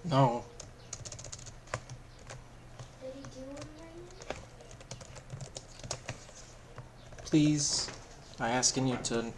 No. Please, I asking you to.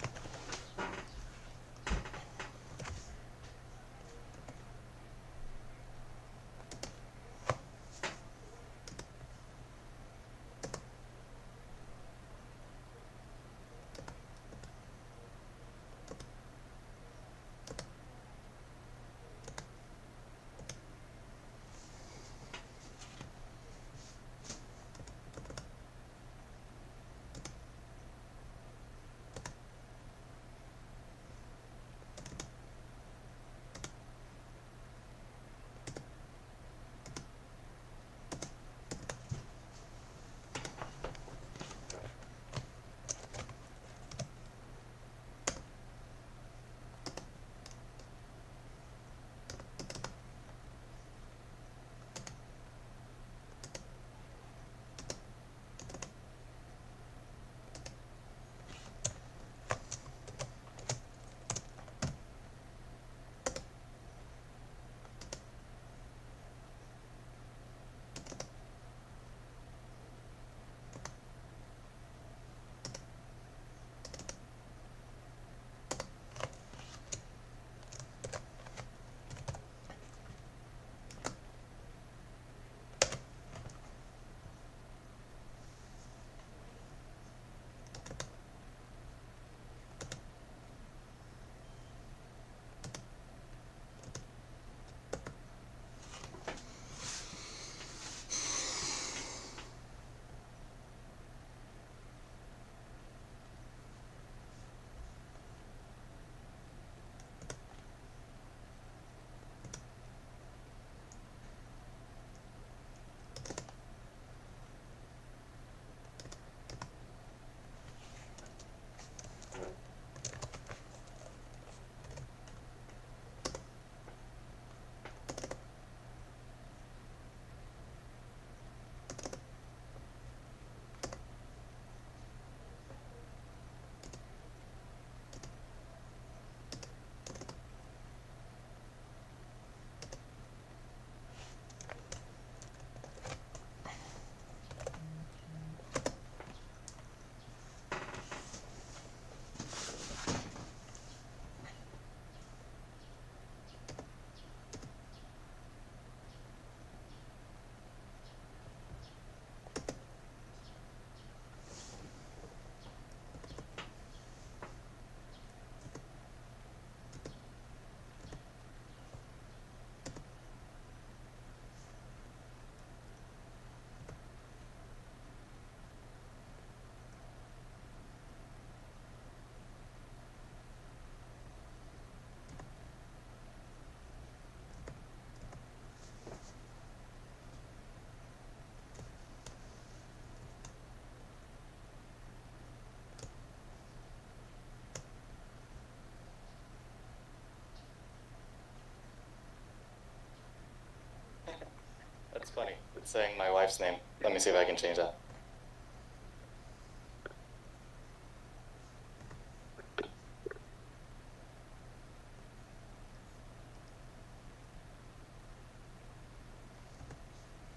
It's funny. It's saying my wife's name. Let me see if I can change that.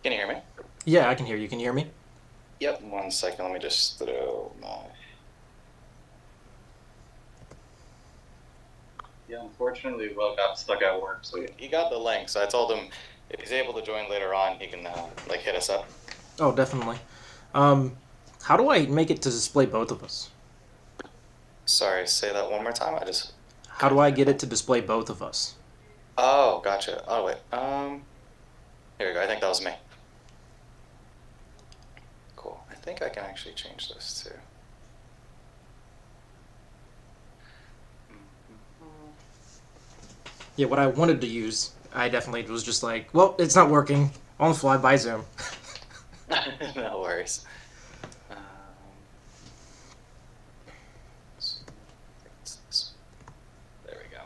Can you hear me? Yeah, I can hear you. Can you hear me? Yep. 1 second. Let me just throw my... Yeah, unfortunately, Will got stuck at work, so he got the link. So I told him if he's able to join later on, he can like hit us up. Oh, definitely. How do I make it to display both of us? Sorry, say that one more time. I just... How do I get it to display both of us? Oh, gotcha. Oh, wait. Here we go. I think that was me. Cool. I think I can actually change this too. Yeah, what I wanted to use, I definitely was just like, well, it's not working. On the fly, by Zoom. No worries. There we go.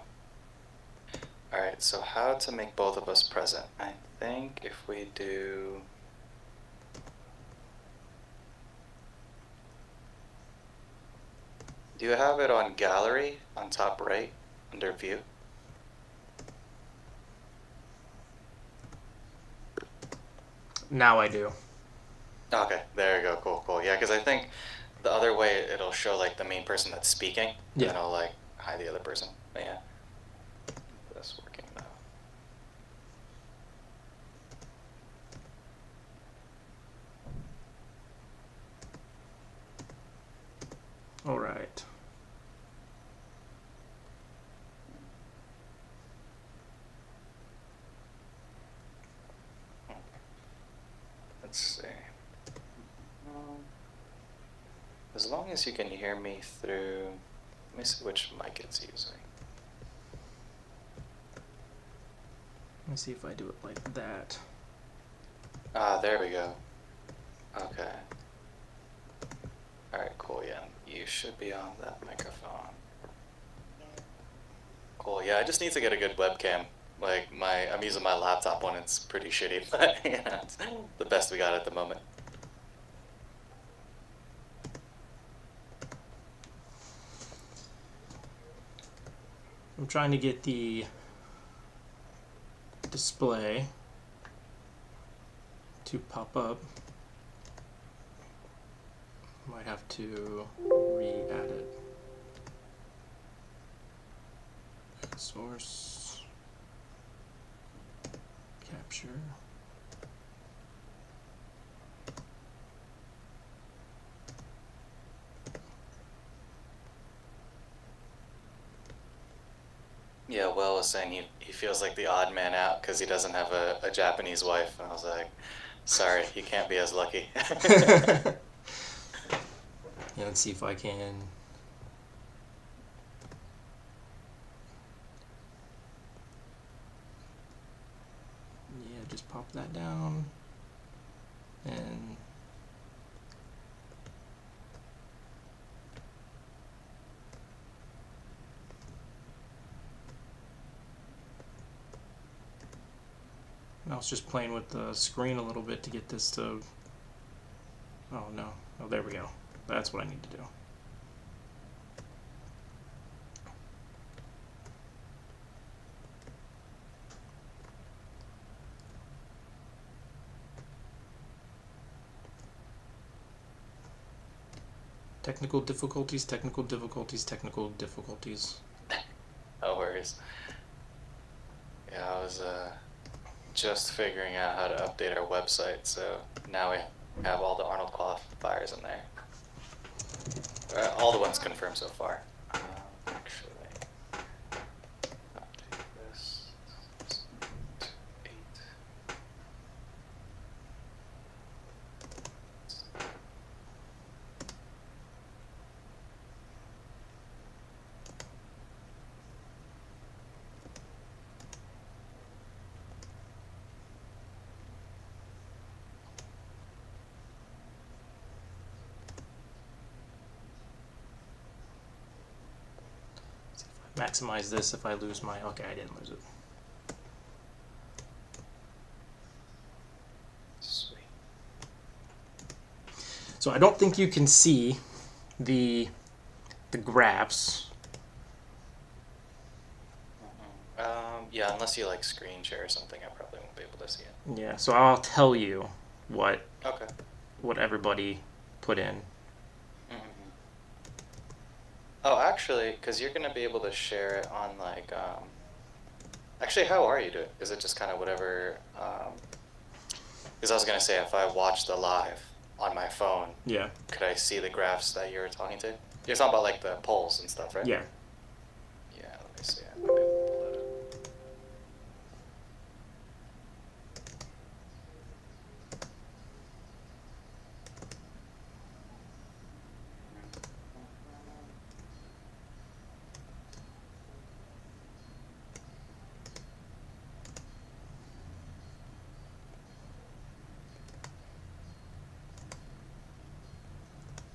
Alright, so how to make both of us present? I think if we do... Do you have it on gallery, on top right, under view? Now I do. Okay, there you go, cool, cool. Yeah, because I think the other way it'll show like the main person that's speaking, Yeah. and then it'll like hide the other person. But yeah, that's working though. All right. Let's see. As long as you can hear me through, let me see which mic it's using. Let me see if I do it like that. Ah, there we go. Okay. Alright, cool, yeah. You should be on that microphone. Cool, yeah, I just need to get a good webcam. Like, I'm using my laptop one, it's pretty shitty, but, you know, it's the best we got at the moment. I'm trying to get the display to pop up. Might have to re-add it. Source. Capture. Yeah, Will was saying he feels like the odd man out because he doesn't have a Japanese wife, and I was like, sorry, you can't be as lucky. Yeah, let's see if I can. Yeah, just pop that down. And I was just playing with the screen a little bit to get this to... Oh no. Oh, there we go. That's what I need to do. Technical difficulties, technical difficulties, technical difficulties. No worries. Yeah, I was just figuring out how to update our website, so now we have all the Arnold qualifiers in there. All the ones confirmed so far. Actually, update this. 8. Maximize this if I lose my... Okay, I didn't lose it. So I don't think you can see the graphs. Yeah, unless you like screen share or something, I probably won't be able to see it. Yeah, so I'll tell you what Okay. everybody put in. Mm-hmm. Oh, actually, because you're gonna be able to share it on like, actually, how are you doing? Is it just kind of whatever? Because I was gonna say, if I watch the live on my phone, Yeah. could I see the graphs that you were talking to? You're talking about like the polls and stuff, right? Yeah. Yeah. Let me see. I might be able to pull it up.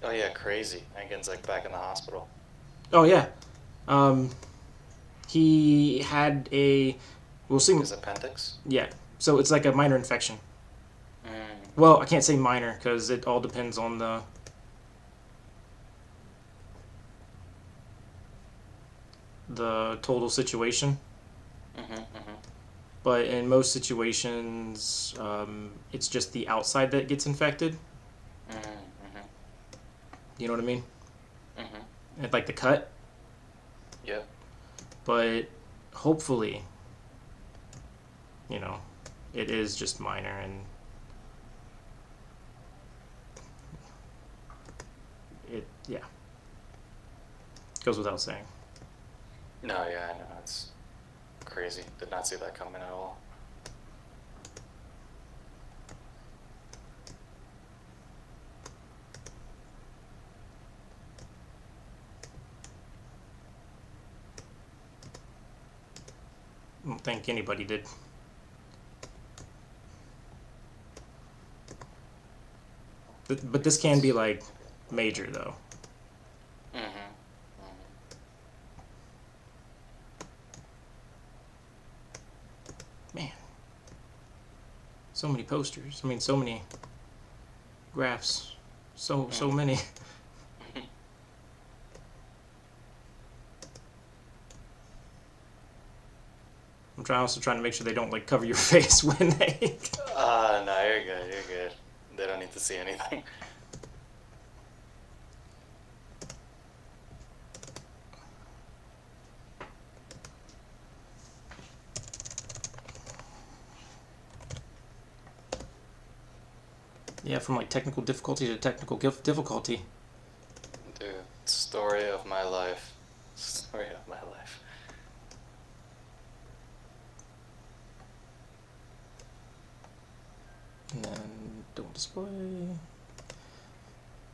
Oh yeah, crazy. Megan's like back in the hospital. Oh yeah. He had a. We'll see. His appendix. Yeah. So it's like a minor infection. Mm. Well, I can't say minor because it all depends on the total situation. Mm-hmm, mm-hmm. But in most situations, it's just the outside that gets infected. Mm-hmm. You know what I mean? Mm-hmm. Like the cut. Yep. But hopefully, it is just minor and it, yeah, goes without saying. No, yeah, I know. It's crazy. Did not see that coming at all. I don't think anybody did. But this can be like major though. Mm-hmm. Mm-hmm. Man, so many posters. I mean, so many graphs. So many. I'm also trying to make sure they don't like cover your face when they. No, you're good. You're good. They don't need to see anything. Yeah, from like technical difficulty to technical difficulty. Dude, story of my life. Story of my life. And then don't display.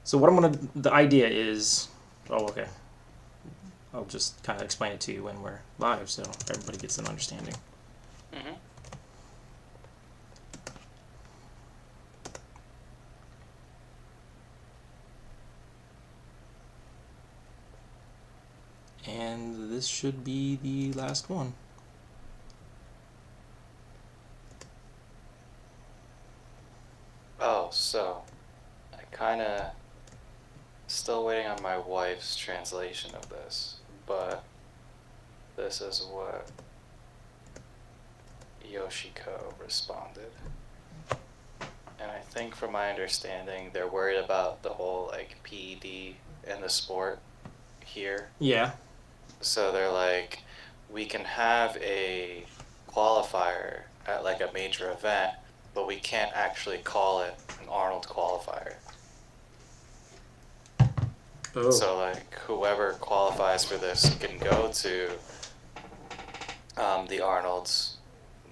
So what I'm gonna, the idea is, oh okay, I'll just kind of explain it to you when we're live so everybody gets an understanding. Mm-hmm. And this should be the last one. Oh, so I kind of still waiting on my wife's translation of this, but this is what Yoshiko responded. And I think from my understanding, they're worried about the whole like PED in the sport here. Yeah. So they're like, we can have a qualifier at like a major event, but we can't actually call it an Arnold qualifier. Oh. So like whoever qualifies for this can go to the Arnolds,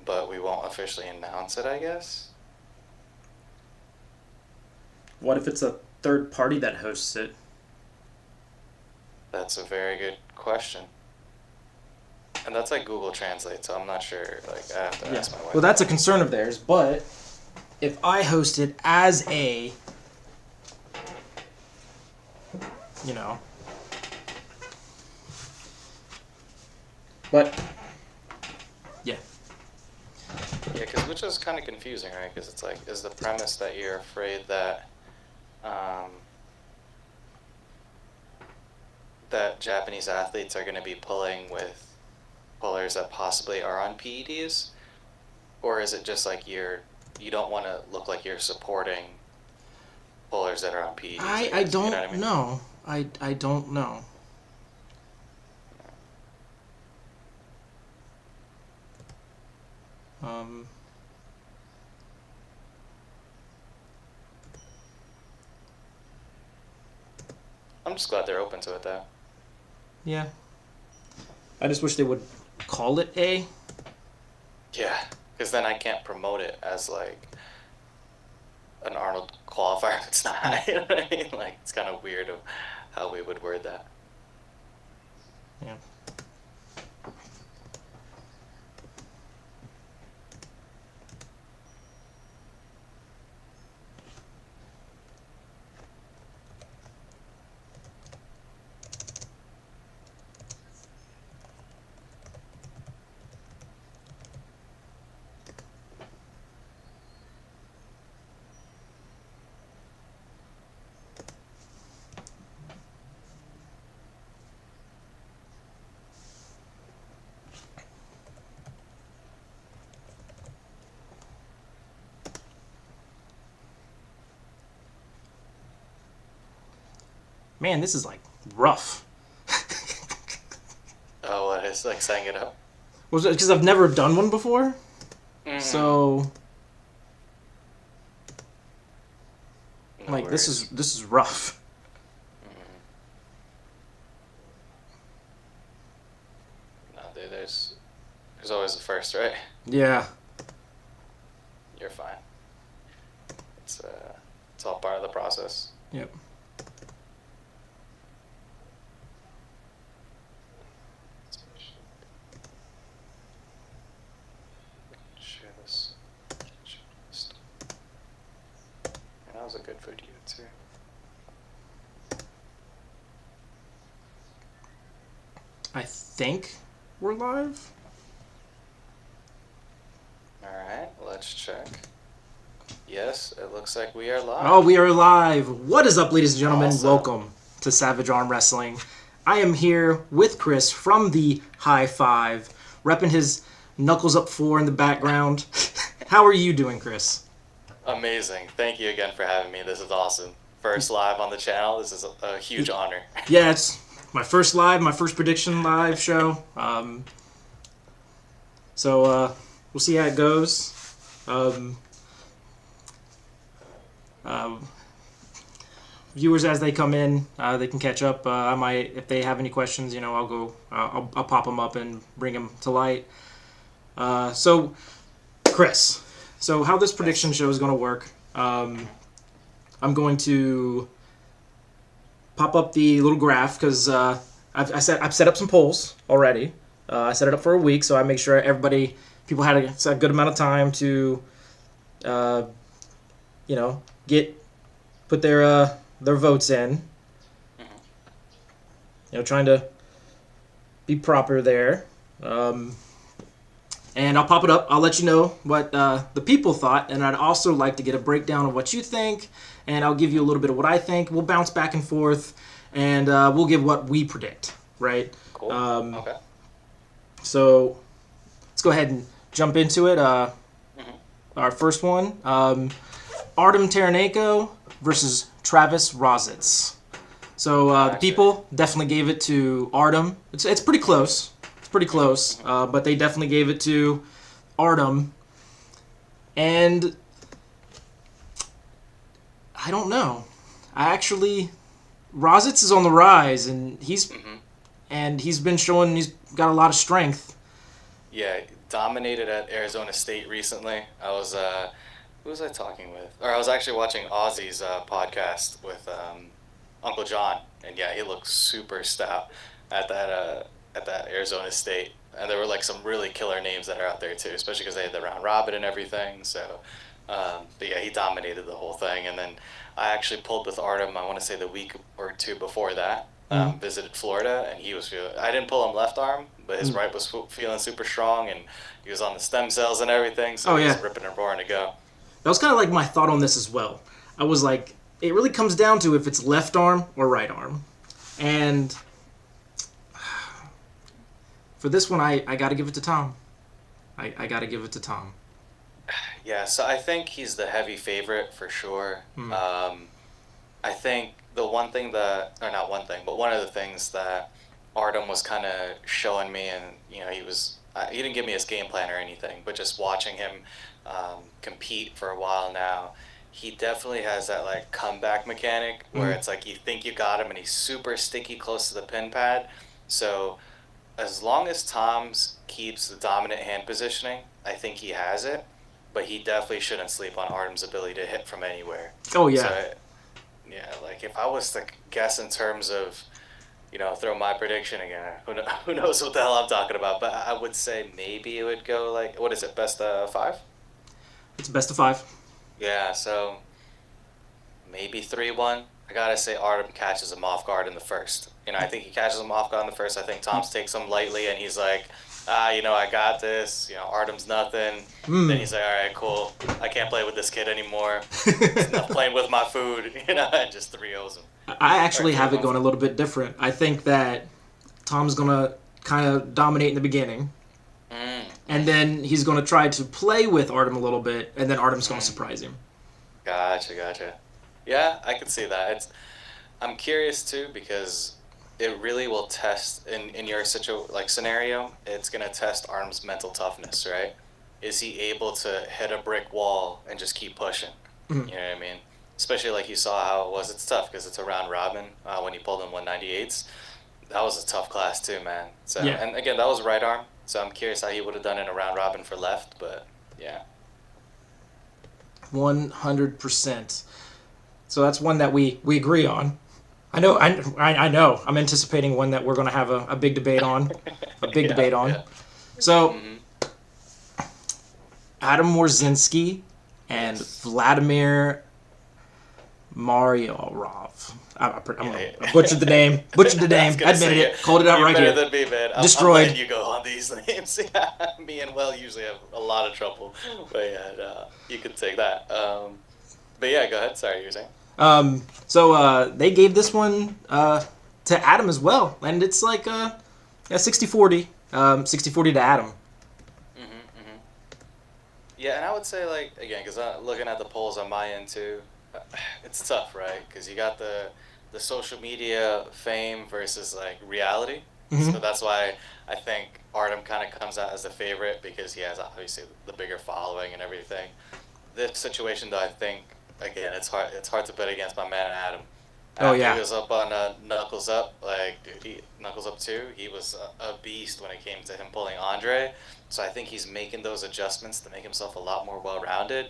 but we won't officially announce it, I guess. What if it's a third party that hosts it? That's a very good question. And that's like Google Translate, so I'm not sure. Like I have to ask my wife. Well, that's a concern of theirs, but if I host it as a, but yeah. Yeah, because which is kind of confusing, right? Because it's like, is the premise that you're afraid that that Japanese athletes are going to be pulling with pullers that possibly are on PEDs, or is it just like you don't want to look like you're supporting pullers that are on PEDs? I don't you know what I mean? know. I don't know. I'm just glad they're open to it, though. Yeah. I just wish they would call it A. Yeah, because then I can't promote it as like an Arnold qualifier. It's not. You know what I mean? Like, it's kind of weird of how we would word that. Yeah. Man, this is like rough. Oh, what is like setting it up? Was it because I've never done one before? Mm-hmm. So No like worries. this is rough. No, dude, there's always the first, right? Yeah. You're fine. It's all part of the process. Yep. Share this. And that was a good video too. I think we're live. All right, let's check. Yes, it looks like we are live. Oh, we are live. What is up, ladies and gentlemen? Awesome. Welcome to Savage Arm Wrestling. I am here with Kris from the High Five, repping his Knuckles Up 4 in the background. How are you doing, Kris? Amazing. Thank you again for having me. This is awesome. First live on the channel. This is a huge honor. Yeah, it's my first live, my first prediction live show. So we'll see how it goes. Viewers as they come in, they can catch up. I might, if they have any questions, I'll pop them up and bring them to light. So, Kris, so how this prediction show is going to work? I'm going to pop up the little graph because I've set up some polls already. I set it up for a week, so I make sure people had a good amount of time to, put their votes in. Trying to be proper there. And I'll pop it up. I'll let you know what the people thought, and I'd also like to get a breakdown of what you think, and I'll give you a little bit of what I think. We'll bounce back and forth, and we'll give what we predict, right? Cool. Okay. So let's go ahead and jump into it. Our first one, Artem Taranenko versus Travis Rositz. So the people definitely gave it to Artem. It's pretty close. It's pretty close, but they definitely gave it to Artem. And I don't know. Rositz is on the rise, and he's been showing he's got a lot of strength. Yeah, dominated at Arizona State recently. Who was I talking with? Or I was actually watching Ozzy's podcast with Uncle John, and yeah, he looked super stout at that Arizona State. And there were like some really killer names that are out there too, especially because they had the round robin and everything. So, but yeah, he dominated the whole thing. And then I actually pulled with Artem. I want to say the week or two before that. Visited Florida, and he was I didn't pull him left arm, but his right was feeling super strong, and he was on the stem cells and everything, so he was ripping and roaring to go. That was kind of like my thought on this as well. I was like, it really comes down to if it's left arm or right arm. And for this one, I got to give it to Tom. I got to give it to Tom. Yeah, so I think he's the heavy favorite for sure. I think the one thing that, or not one thing, but one of the things that Artem was kind of showing me, and he didn't give me his game plan or anything, but just watching him compete for a while now, he definitely has that like comeback mechanic where it's like you think you got him and he's super sticky close to the pin pad. So as long as Tom's keeps the dominant hand positioning, I think he has it. But he definitely shouldn't sleep on Artem's ability to hit from anywhere. Oh, yeah. So, yeah, like if I was to guess in terms of, throw my prediction again, who knows what the hell I'm talking about, but I would say maybe it would go like, what is it, best of 5? It's best of 5. Yeah, so maybe 3-1. I gotta say Artem catches him off guard in the first. I think he catches him off guard in the first. I think Tom's takes him lightly, and he's like, I got this. Artem's nothing. Then he's like, all right, cool. I can't play with this kid anymore. He's not playing with my food, and just 3-0s him. I actually have it going a little bit different. I think that Tom's going to kind of dominate in the beginning, and then he's going to try to play with Artem a little bit, and then Artem's going to surprise him. Gotcha. Yeah, I could see that. I'm curious, too, because it really will test in your scenario. It's gonna test Artem's mental toughness, right? Is he able to hit a brick wall and just keep pushing? You know what I mean? Especially like you saw how it was. It's tough because it's a round robin. When he pulled in 198s, that was a tough class too, man. So and again, that was right arm. So I'm curious how he would have done in a round robin for left, but yeah. 100%. So that's one that we agree on. I know. I'm anticipating one that we're going to have a big debate on. Debate on. Yeah. So, Adam Morzinski and Vladimir Mariorov. I butchered the name. Admitted it. Called it out right here. Than me, man. Destroyed. I'm letting you go on these names. Me and Will usually have a lot of trouble. But yeah, you can take that. But yeah, go ahead. Sorry, you were saying? So they gave this one to Adam as well, and it's like 60-40, 60-40 to Adam. Yeah, and I would say like again, because looking at the polls on my end too, it's tough, right? Because you got the social media fame versus like reality. So that's why I think Artem kind of comes out as the favorite because he has obviously the bigger following and everything. This situation, though, I think. Again, it's hard to bet against my man Adam. He was up on Knuckles Up, Knuckles Up 2. He was a beast when it came to him pulling Andre. So I think he's making those adjustments to make himself a lot more well-rounded.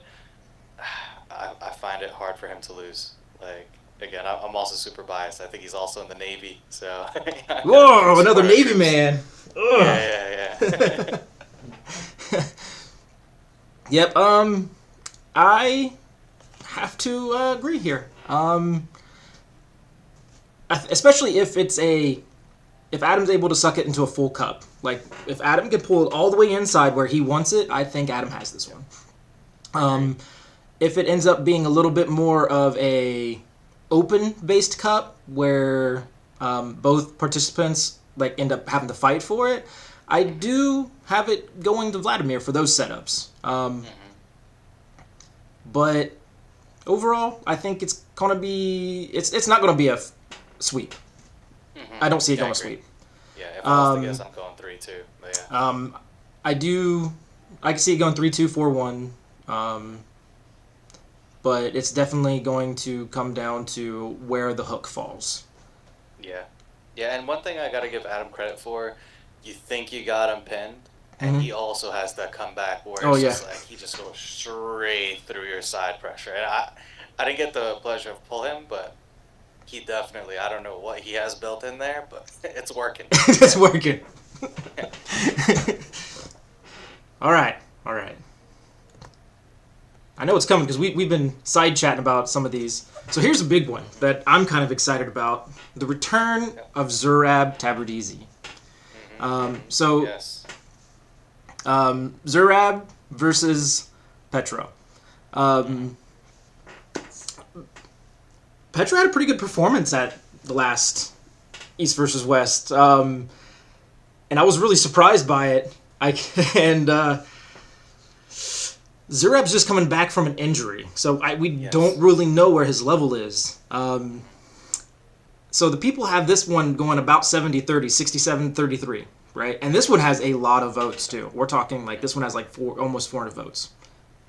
I find it hard for him to lose. Again, I'm also super biased. I think he's also in the Navy, so. Whoa, another Navy man. Yeah. Yep. I have to agree here. Especially if Adam's able to suck it into a full cup. Like if Adam can pull it all the way inside where he wants it, I think Adam has this one. If it ends up being a little bit more of a open-based cup where both participants end up having to fight for it, I do have it going to Vladimir for those setups. But overall, I think it's gonna be it's not gonna be a sweep. I don't see it going to sweep. Yeah, if I was to guess, I'm going 3-2. But yeah. I can see it going 3-2, 4-1. But it's definitely going to come down to where the hook falls. Yeah, and one thing I gotta give Adam credit for, you think you got him pinned. And he also has that comeback where it's just like he just goes straight through your side pressure. And I didn't get the pleasure of pull him, but he definitely, I don't know what he has built in there, but it's working. It's working. All right. I know it's coming because we've been side chatting about some of these. So here's a big one that I'm kind of excited about: the return of Zurab Tabrizi. Zurab versus Petro. Petra had a pretty good performance at the last East versus West, and I was really surprised by it. Zurab's just coming back from an injury, so we don't really know where his level is. So the people have this one going about 70-30, 67-33, right? And this one has a lot of votes, too. We're talking like this one has like almost 400 votes,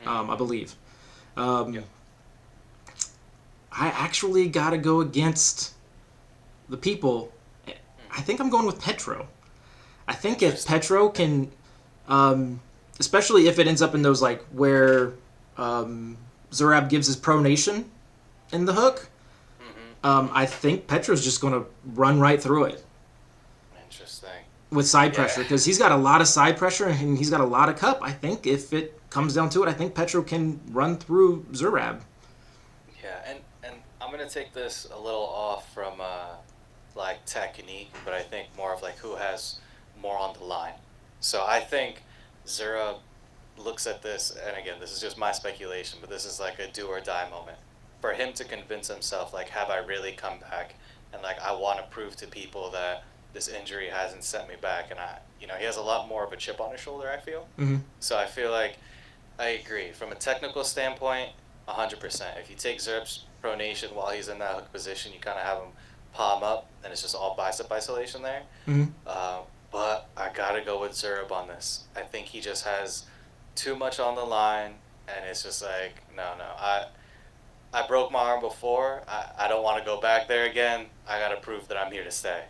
I believe. I actually got to go against the people. I think I'm going with Petro. I think if Petro can... especially if it ends up in those, like, where Zurab gives his pronation in the hook, I think Petro's just going to run right through it. Interesting. With side pressure, because he's got a lot of side pressure and he's got a lot of cup. I think if it comes down to it, I think Petro can run through Zurab. Yeah, and I'm going to take this a little off from, like, technique, but I think more of, like, who has more on the line. So I think Zurab looks at this, and again, this is just my speculation, but this is like a do or die moment. For him to convince himself, like, have I really come back? And, like, I want to prove to people that this injury hasn't sent me back. And, he has a lot more of a chip on his shoulder, I feel. Mm-hmm. So I feel like I agree. From a technical standpoint, 100%. If you take Zurab's pronation while he's in that hook position, you kind of have him palm up, and it's just all bicep isolation there. Mm-hmm. But I gotta go with Zurab on this. I think he just has too much on the line, and it's just like, no. I broke my arm before. I don't want to go back there again. I gotta prove that I'm here to stay.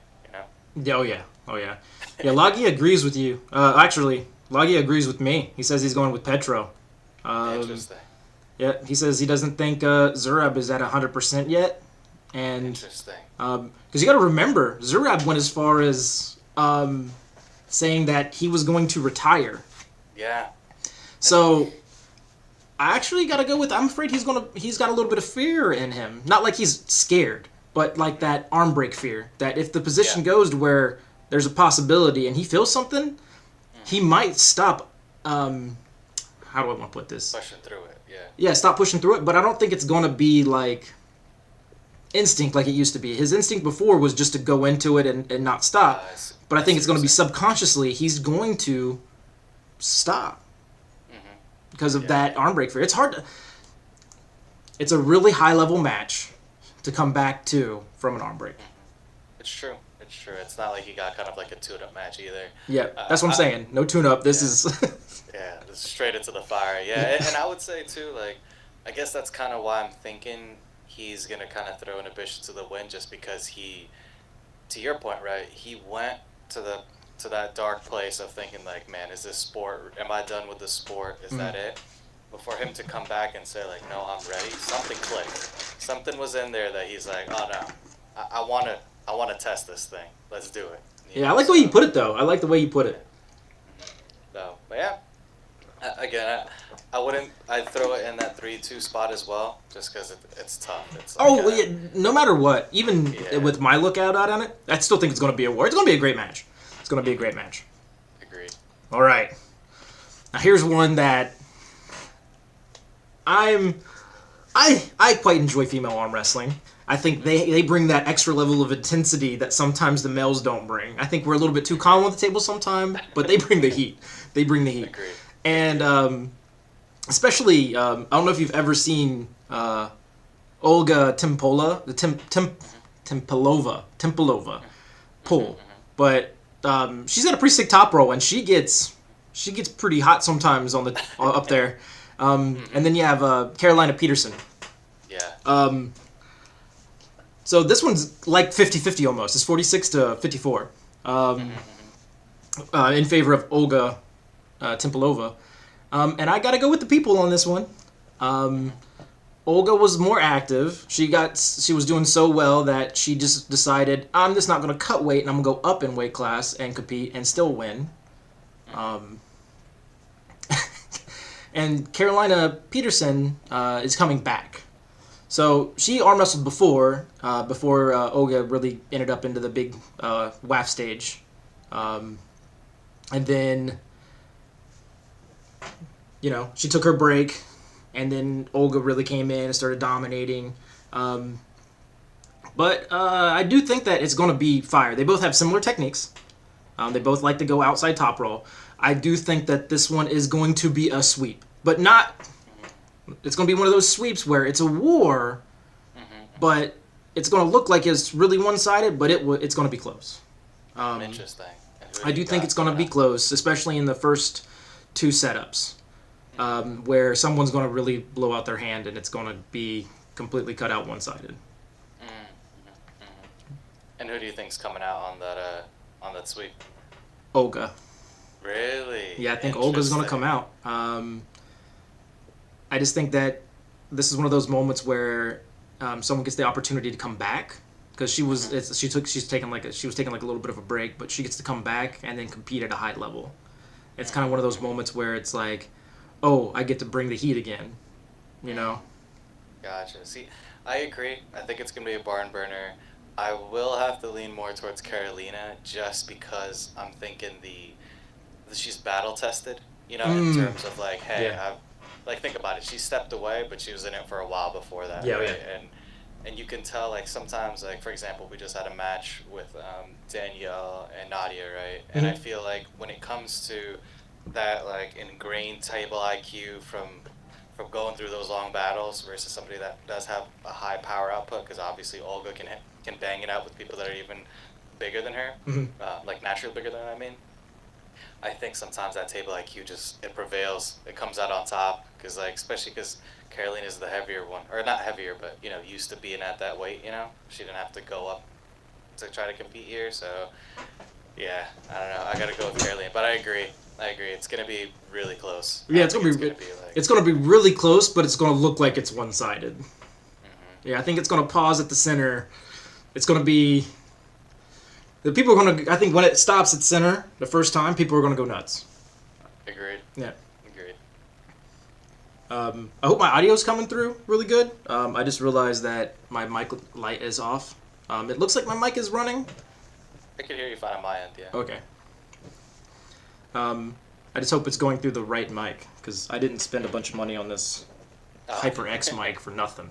Oh yeah. Yeah, Laggy agrees with you. Actually, Laggy agrees with me. He says he's going with Petro. Interesting. Yeah, he says he doesn't think Zurab is at 100% yet, and interesting. Because you got to remember, Zurab went as far as saying that he was going to retire. Yeah. So I actually got to go with. I'm afraid he's got a little bit of fear in him. Not like he's scared, but like that arm break fear. That if the position goes to where there's a possibility and he feels something, he might stop. How do I want to put this? Pushing through it. Yeah. Yeah, stop pushing through it. But I don't think it's going to be like instinct like it used to be. His instinct before was just to go into it and not stop. But I think it's going to be subconsciously he's going to stop because of that arm break fear. It's hard to... It's a really high-level match to come back to from an arm break. It's true. It's not like he got kind of like a tune-up match either. Yeah, that's what I'm saying. No tune-up. This is... Yeah, this is straight into the fire. Yeah, and I would say, too, like, I guess that's kind of why I'm thinking he's going to kind of throw inhibition to the wind just because he, to your point, right, he went to that dark place of thinking, like, man, is this sport, am I done with the sport, is that it? But for him to come back and say, like, no, I'm ready, something clicked. Something was in there that he's like, oh, no, I want to test this thing. Let's do it. I like the way you put it, though. I like the way you put it. So, but yeah, again, I'd throw it in that 3-2 spot as well, just because it's tough. It's like, no matter what, even with my lookout out on it, I still think it's going to be a war. It's going to be a great match. It's going to be a great match. Agreed. All right. Now here's one that I quite enjoy female arm wrestling. I think they bring that extra level of intensity that sometimes the males don't bring. I think we're a little bit too calm on the table sometimes, but they bring the heat. They bring the heat. Agreed. And especially, I don't know if you've ever seen Olga Tempelova pull, but she's got a pretty sick top roll, and she gets pretty hot sometimes on the up there. And then you have Carolina Peterson. Yeah. So this one's like 50-50 almost. It's 46-54 in favor of Olga Tempelova. And I got to go with the people on this one. Olga was more active. She was doing so well that she just decided, I'm just not going to cut weight, and I'm going to go up in weight class and compete and still win. And Carolina Peterson is coming back. So she arm wrestled before Olga really ended up into the big WAF stage. And then, she took her break, and then Olga really came in and started dominating. But I do think that it's going to be fire. They both have similar techniques. They both like to go outside top roll. I do think that this one is going to be a sweep, but not. It's going to be one of those sweeps where it's a war, but it's going to look like it's really one-sided, but it's going to be close. Interesting. I do think it's going to be close, especially in the first two setups, where someone's going to really blow out their hand and it's going to be completely cut out one-sided. And who do you think's coming out on that sweep? Olga. Really? Yeah, I think Olga's going to come out. I just think that this is one of those moments where someone gets the opportunity to come back, because she was taking like a little bit of a break, but she gets to come back and then compete at a high level. It's kind of one of those moments where it's like, oh, I get to bring the heat again, you know? Gotcha. See, I agree. I think it's gonna be a barn burner. I will have to lean more towards Carolina just because I'm thinking she's battle tested, you know, in terms of like, hey, Yeah. like think about it. She stepped away, but she was in it for a while before that, Yeah, right? yeah. And you can tell, like, sometimes, like, for example, we just had a match with Danielle and Nadia, right? And I feel like when it comes to that, like, ingrained table IQ from going through those long battles versus somebody that does have a high power output, because obviously Olga can bang it out with people that are even bigger than her, like naturally bigger than her, I mean. I think sometimes that table IQ it prevails. It comes out on top, because, like, especially because Caroline is the heavier one, or not heavier, but, you know, used to being at that weight, you know? She didn't have to go up to try to compete here, so, yeah, I don't know. I gotta go with Caroline, but I agree. It's gonna be really close. Yeah, it's gonna be really close, but it's gonna look like it's one-sided. Yeah, I think it's gonna pause at the center. It's gonna be. The people are going to, I think when it stops at center the first time, people are going to go nuts. Agreed. Yeah. Agreed. I hope my audio's coming through really good. I just realized that my mic light is off. It looks like my mic is running. I can hear you fine on my end, yeah. Okay. I just hope it's going through the right mic, because I didn't spend a bunch of money on this HyperX mic for nothing.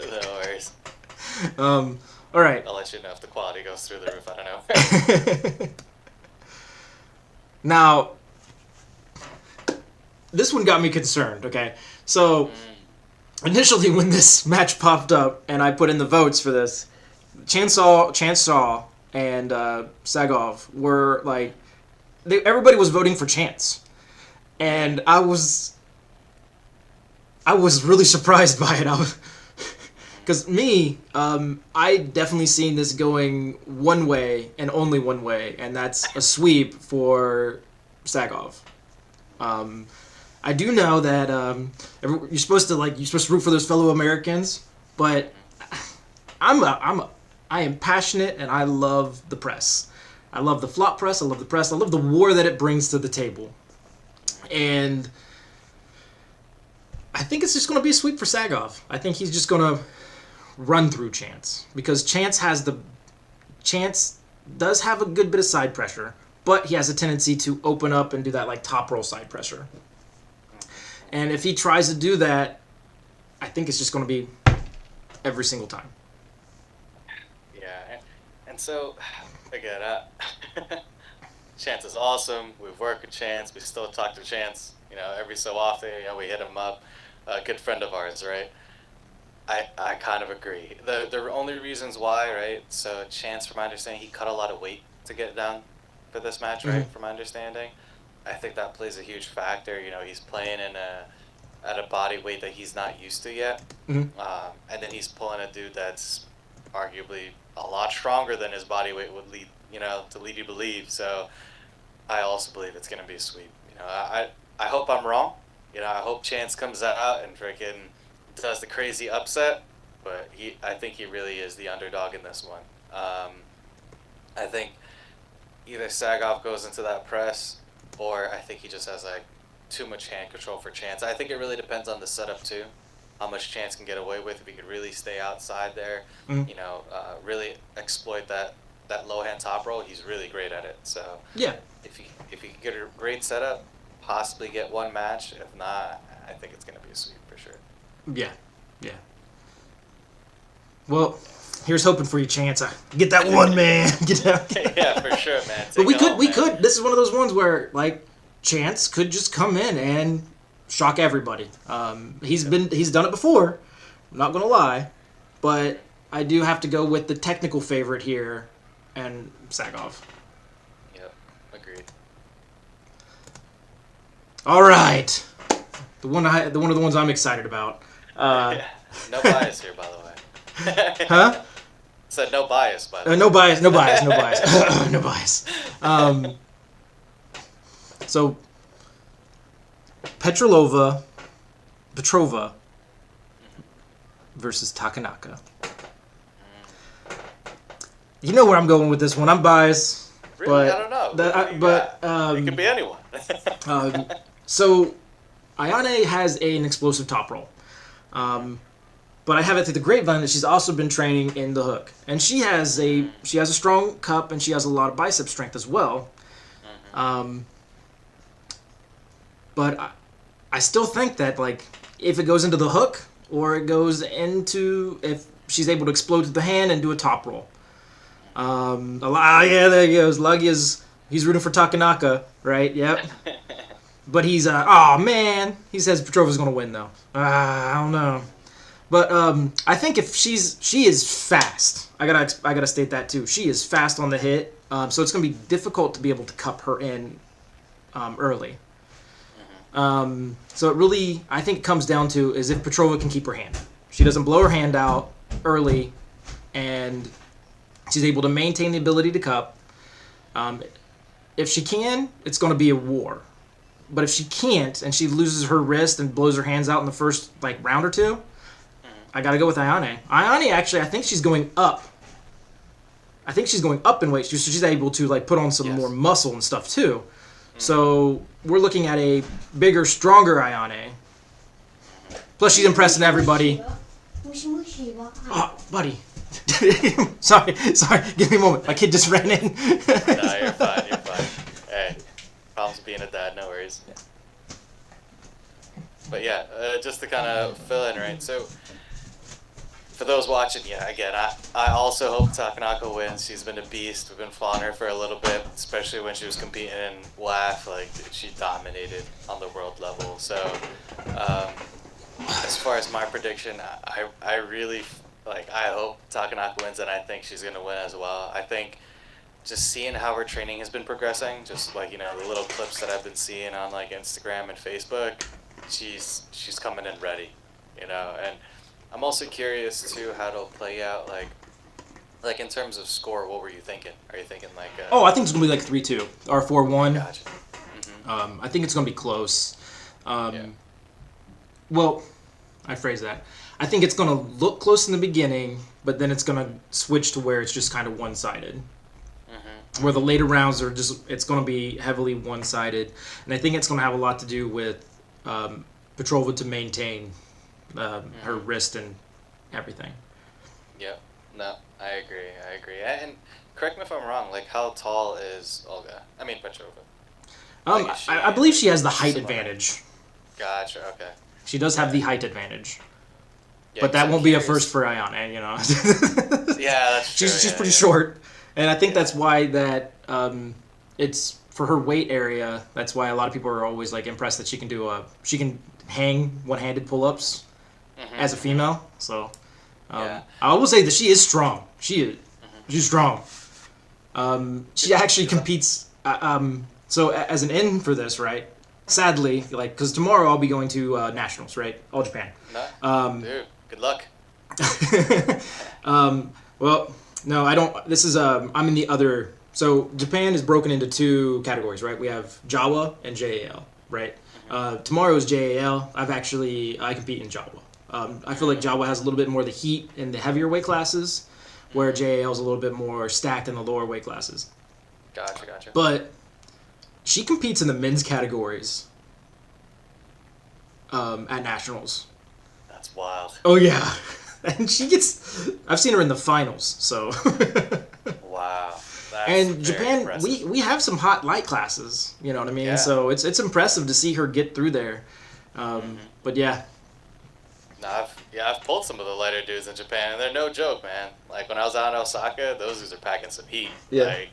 No worries. All right. I'll let you know if the quality goes through the roof. I don't know. Now, this one got me concerned, okay? So, initially when this match popped up and I put in the votes for this, Chance Saw and Sagov were like, everybody was voting for Chance. And I was really surprised by it. Because me, I definitely seen this going one way and only one way, and that's a sweep for Sagov. I do know that you're supposed to root for those fellow Americans, but I am passionate and I love the press. I love the flop press. I love the press. I love the war that it brings to the table, and I think it's just going to be a sweep for Sagov. I think he's just going to run through Chance, because Chance does have a good bit of side pressure, but he has a tendency to open up and do that like top roll side pressure. And if he tries to do that, I think it's just going to be every single time. Yeah, and so again, Chance is awesome. We've worked with Chance. We still talk to Chance, you know, every so often. You know, we hit him up. A good friend of ours, right? I kind of agree. The only reasons why, right? So Chance, from my understanding, he cut a lot of weight to get down for this match, right? From my understanding, I think that plays a huge factor. You know, he's playing at a body weight that he's not used to yet, and then he's pulling a dude that's arguably a lot stronger than his body weight would lead you to believe. So I also believe it's gonna be a sweep. You know, I hope I'm wrong. You know, I hope Chance comes out and freaking does the crazy upset, but I think he really is the underdog in this one. I think either Sagov goes into that press, or I think he just has like too much hand control for Chance. I think it really depends on the setup too, how much Chance can get away with. If he could really stay outside there, you know, really exploit that low hand top roll, he's really great at it. So yeah, if he can get a great setup, possibly get one match. If not, I think it's gonna be a sweep for sure. Yeah. Well, here's hoping for you, Chance. Get that one, man. Get that. Yeah, for sure, man. But we could. This is one of those ones where like Chance could just come in and shock everybody. He's done it before. I'm not gonna lie, but I do have to go with the technical favorite here, and Sagov. Yep, agreed. All right, one of the ones I'm excited about. Yeah. No bias here, by the way. Huh? Said no bias, by the way. No bias. No bias. So Petrova versus Takanaka. You know where I'm going with this one. I'm biased. Really? But I don't know. It could be anyone. So Ayane has an explosive top roll. But I have it through the grapevine that she's also been training in the hook. And she has a strong cup and she has a lot of bicep strength as well. But I still think that like if it goes into the hook or it goes into if she's able to explode to the hand and do a top roll. Yeah, there he goes. He's rooting for Takanaka, right? Yep. But he's man, he says Petrova's gonna win though. I don't know. But I think if she is fast. I gotta state that too. She is fast on the hit, so it's gonna be difficult to be able to cup her in early. So it really, I think it comes down to is if Petrova can keep her hand. She doesn't blow her hand out early, and she's able to maintain the ability to cup. If she can, it's going to be a war. But if she can't, and she loses her wrist and blows her hands out in the first like round or two, I got to go with Ayane. Ayane, actually, I think she's going up. I think she's going up in weight. So she's able to like put on some more muscle and stuff too. So we're looking at a bigger, stronger Ayane. Plus, she's impressing everybody. Oh, buddy. sorry. Give me a moment. My kid just ran in. No, you're fine. Hey, problems being a dad, no worries. But yeah, just to kind of fill in, right? So, for those watching, again, I also hope Takanaka wins. She's been a beast. We've been following her for a little bit, especially when she was competing in WAF. Like, she dominated on the world level. So, as far as my prediction, I really, I hope Takanaka wins, and I think she's going to win as well. I think just seeing how her training has been progressing, just the little clips that I've been seeing on Instagram and Facebook, she's coming in ready, and I'm also curious too how it'll play out, like in terms of score. What were you thinking? Are you thinking I think it's gonna be 3-2 or 4-1. Gotcha. I think it's gonna be close. Well, I phrase that. I think it's gonna look close in the beginning, but then it's gonna switch to where it's just kind of one-sided. Where the later rounds are it's gonna be heavily one-sided, and I think it's gonna have a lot to do with Petrova to maintain her wrist and everything. Yep. No, I agree. And correct me if I'm wrong. How tall is Olga? I mean Petrova. I believe she has the height advantage. Gotcha. Okay. She does have the height advantage. Yeah, but that won't be a first for Ayane, Yeah, that's true. She's pretty short, and I think that's why that it's for her weight area. That's why a lot of people are always impressed that she can hang one-handed pull-ups as a female. So I will say that she is strong. She's strong. She actually competes. So as an end for this, right? Sadly, because tomorrow I'll be going to nationals, right? All Japan. Dude, good luck. Well, no, I don't. This is I'm in the other. So Japan is broken into two categories, right? We have Jawa and JAL, right? Tomorrow is JAL. I compete in Jawa. I feel like Jawa has a little bit more of the heat in the heavier weight classes, where JAL is a little bit more stacked in the lower weight classes. Gotcha. But she competes in the men's categories at nationals. That's wild. Oh yeah, and I've seen her in the finals. So. Wow. That's and Japan, impressive. we have some hot light classes. You know what I mean? Yeah. So it's impressive to see her get through there. But yeah. No, I've pulled some of the lighter dudes in Japan, and they're no joke, man. Like when I was out in Osaka, those dudes are packing some heat. Yeah. Like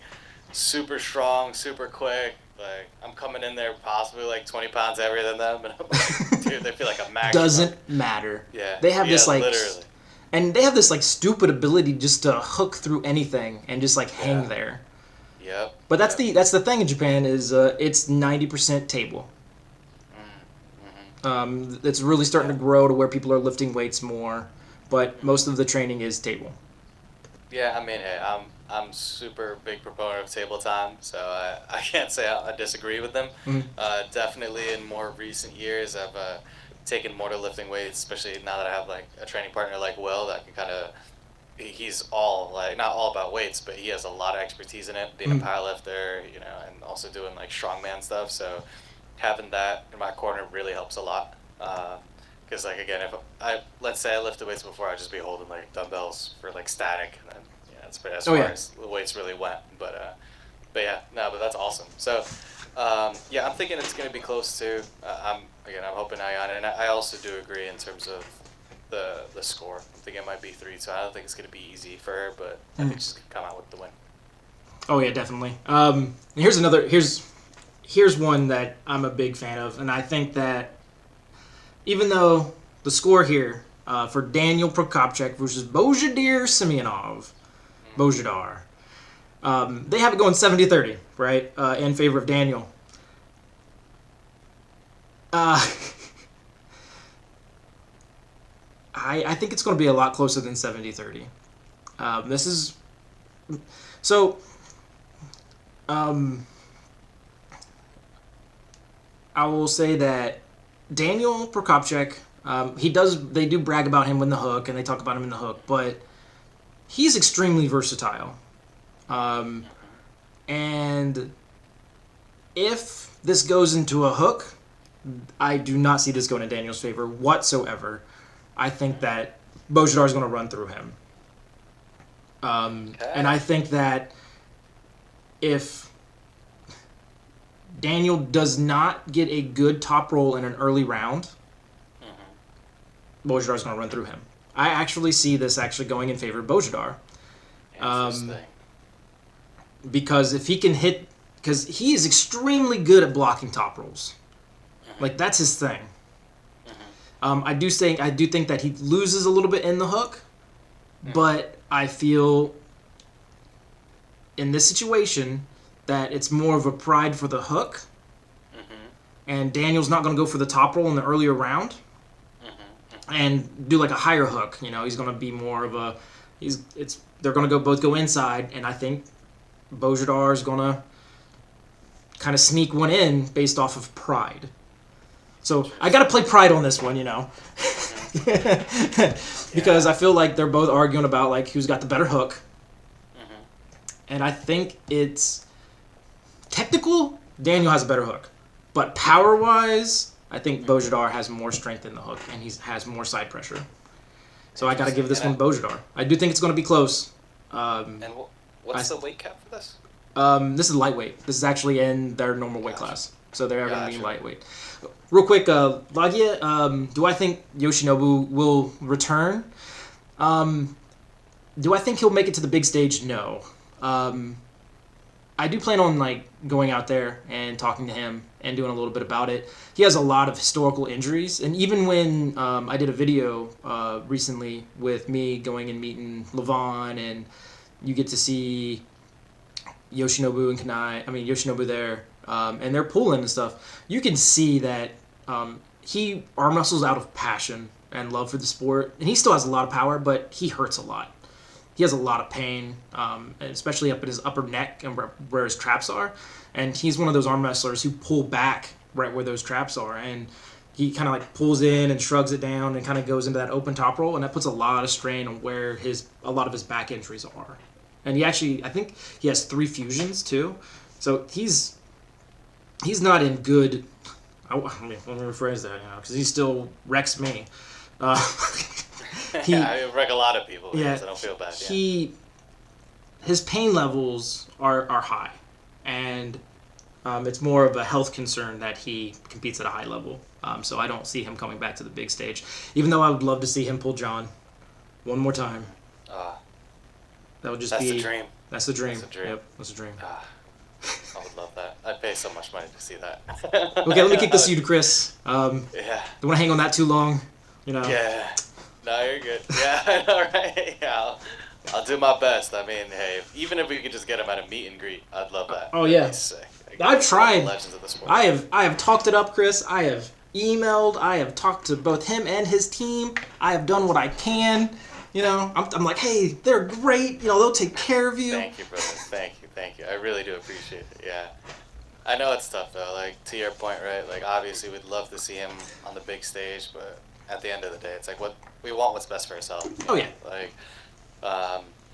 super strong, super quick. Like I'm coming in there possibly like 20 pounds heavier than them, and I'm like, dude, they feel like a max. Doesn't matter. Yeah. They have this like, literally. and they have this like stupid ability just to hook through anything and just like hang there. Yep. But that's the thing in Japan is it's 90% table. It's really starting to grow to where people are lifting weights more, but most of the training is table. Yeah, I mean, hey, I'm super big proponent of table time, so I can't say I disagree with them. Definitely in more recent years, I've taken more to lifting weights, especially now that I have like a training partner like Will that can kind of. He's all like not all about weights, but he has a lot of expertise in it, being a powerlifter, you know, and also doing like strongman stuff. So having that in my corner really helps a lot. Because like again, if let's say I lifted weights before, I'd just be holding like dumbbells for like static, and then that's as far as the weights really went. But yeah, no, but that's awesome. So yeah, I'm thinking it's gonna be close to. I'm hoping Ayana, and I also do agree in terms of the score. I'm thinking it might be 3-2. I don't think it's gonna be easy for her, but I think she's gonna come out with the win. Oh yeah, definitely. Here's one that I'm a big fan of, and I think that even though the score here for Daniel Prokopchek versus Bojadir Semyonov, Bojidar, they have it going 70-30, right, in favor of Daniel. I think it's going to be a lot closer than 70-30. This is... So... I will say that Daniel Prokopchek, they do brag about him in the hook, and they talk about him in the hook, but he's extremely versatile. And if this goes into a hook, I do not see this going in Daniel's favor whatsoever. I think that Bojidar is going to run through him. And I think that if Daniel does not get a good top roll in an early round, Bojidar is going to run through him. I actually see this actually going in favor of Bojidar. Interesting. Because if he can hit... Because he is extremely good at blocking top rolls. Like, that's his thing. I do think that he loses a little bit in the hook, but I feel in this situation that it's more of a pride for the hook, and Daniel's not going to go for the top roll in the earlier round and do like a higher hook. You know, he's going to be more of a they're going to both go inside, and I think Bojidar is going to kind of sneak one in based off of pride. So I got to play pride on this one, you know, because I feel like they're both arguing about like who's got the better hook, and I think it's technical. Daniel has a better hook, but power-wise, I think Bojidar has more strength in the hook, and he has more side pressure. So I got to give this one Bojidar. I do think it's going to be close. And what's the weight cap for this? This is lightweight. This is actually in their normal weight class, so they're going to be lightweight. Real quick, Lagia, do I think Yoshinobu will return? Do I think he'll make it to the big stage? No. I do plan on like going out there and talking to him and doing a little bit about it. He has a lot of historical injuries, and even when I did a video recently with me going and meeting Levon, and you get to see Yoshinobu and Yoshinobu there, and they're pulling and stuff. You can see that he arm wrestles out of passion and love for the sport, and he still has a lot of power, but he hurts a lot. He has a lot of pain, and especially up at his upper neck and where his traps are. And he's one of those arm wrestlers who pull back right where those traps are, and he kind of like pulls in and shrugs it down and kind of goes into that open top roll, and that puts a lot of strain on where a lot of his back injuries are. And I think he has 3 fusions too, so he's not in good. Let me rephrase that, because he still wrecks me. I wreck a lot of people, so I don't feel bad. His pain levels are high, and It's more of a health concern that he competes at a high level. So I don't see him coming back to the big stage, even though I would love to see him pull John one more time. That would just that's be the dream. That's the dream. That's the dream. Yep, that's the dream. I would love that. I'd pay so much money to see that. Okay, let me kick this to you, Kris. Yeah. Don't want to hang on that too long. Yeah. No, you're good. Yeah, I know, right? Yeah, I'll do my best. I mean, hey, even if we could just get him at a meet and greet, I'd love that. Oh yeah. Sick. I've tried. Legends of the sport. I have talked it up, Kris. I have emailed. I have talked to both him and his team. I have done what I can. I'm like, hey, they're great. They'll take care of you. Thank you, brother. Thank you. I really do appreciate it. Yeah. I know it's tough though. Like to your point, right? Like obviously we'd love to see him on the big stage, but at the end of the day, it's like what we want what's best for ourselves. Oh yeah. Like,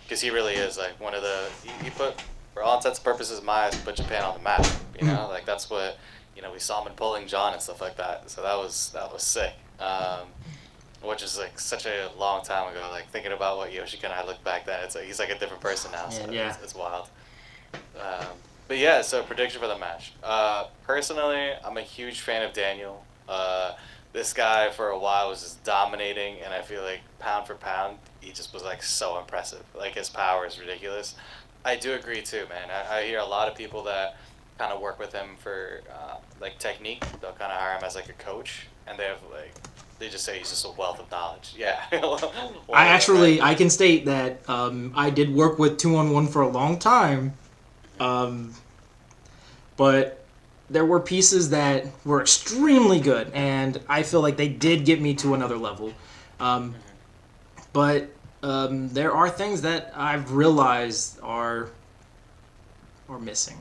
because he really is like one of the he put for all intents and purposes, Maya's put Japan on the map. Like that's what we saw him in pulling John and stuff like that. So that was sick. Which is like such a long time ago. Like thinking about what Yoshika and I look back then, it's like he's like a different person now. So yeah. It's wild. But yeah, so prediction for the match. Personally, I'm a huge fan of Daniel. This guy for a while was just dominating, and I feel like pound for pound, he just was like so impressive. Like his power is ridiculous. I do agree too, man. I hear a lot of people that kind of work with him for like technique. They'll kind of hire him as like a coach, and they just say he's just a wealth of knowledge. Yeah. I can state that I did work with 2-on-1 for a long time, but there were pieces that were extremely good, and I feel like they did get me to another level. But there are things that I've realized are missing,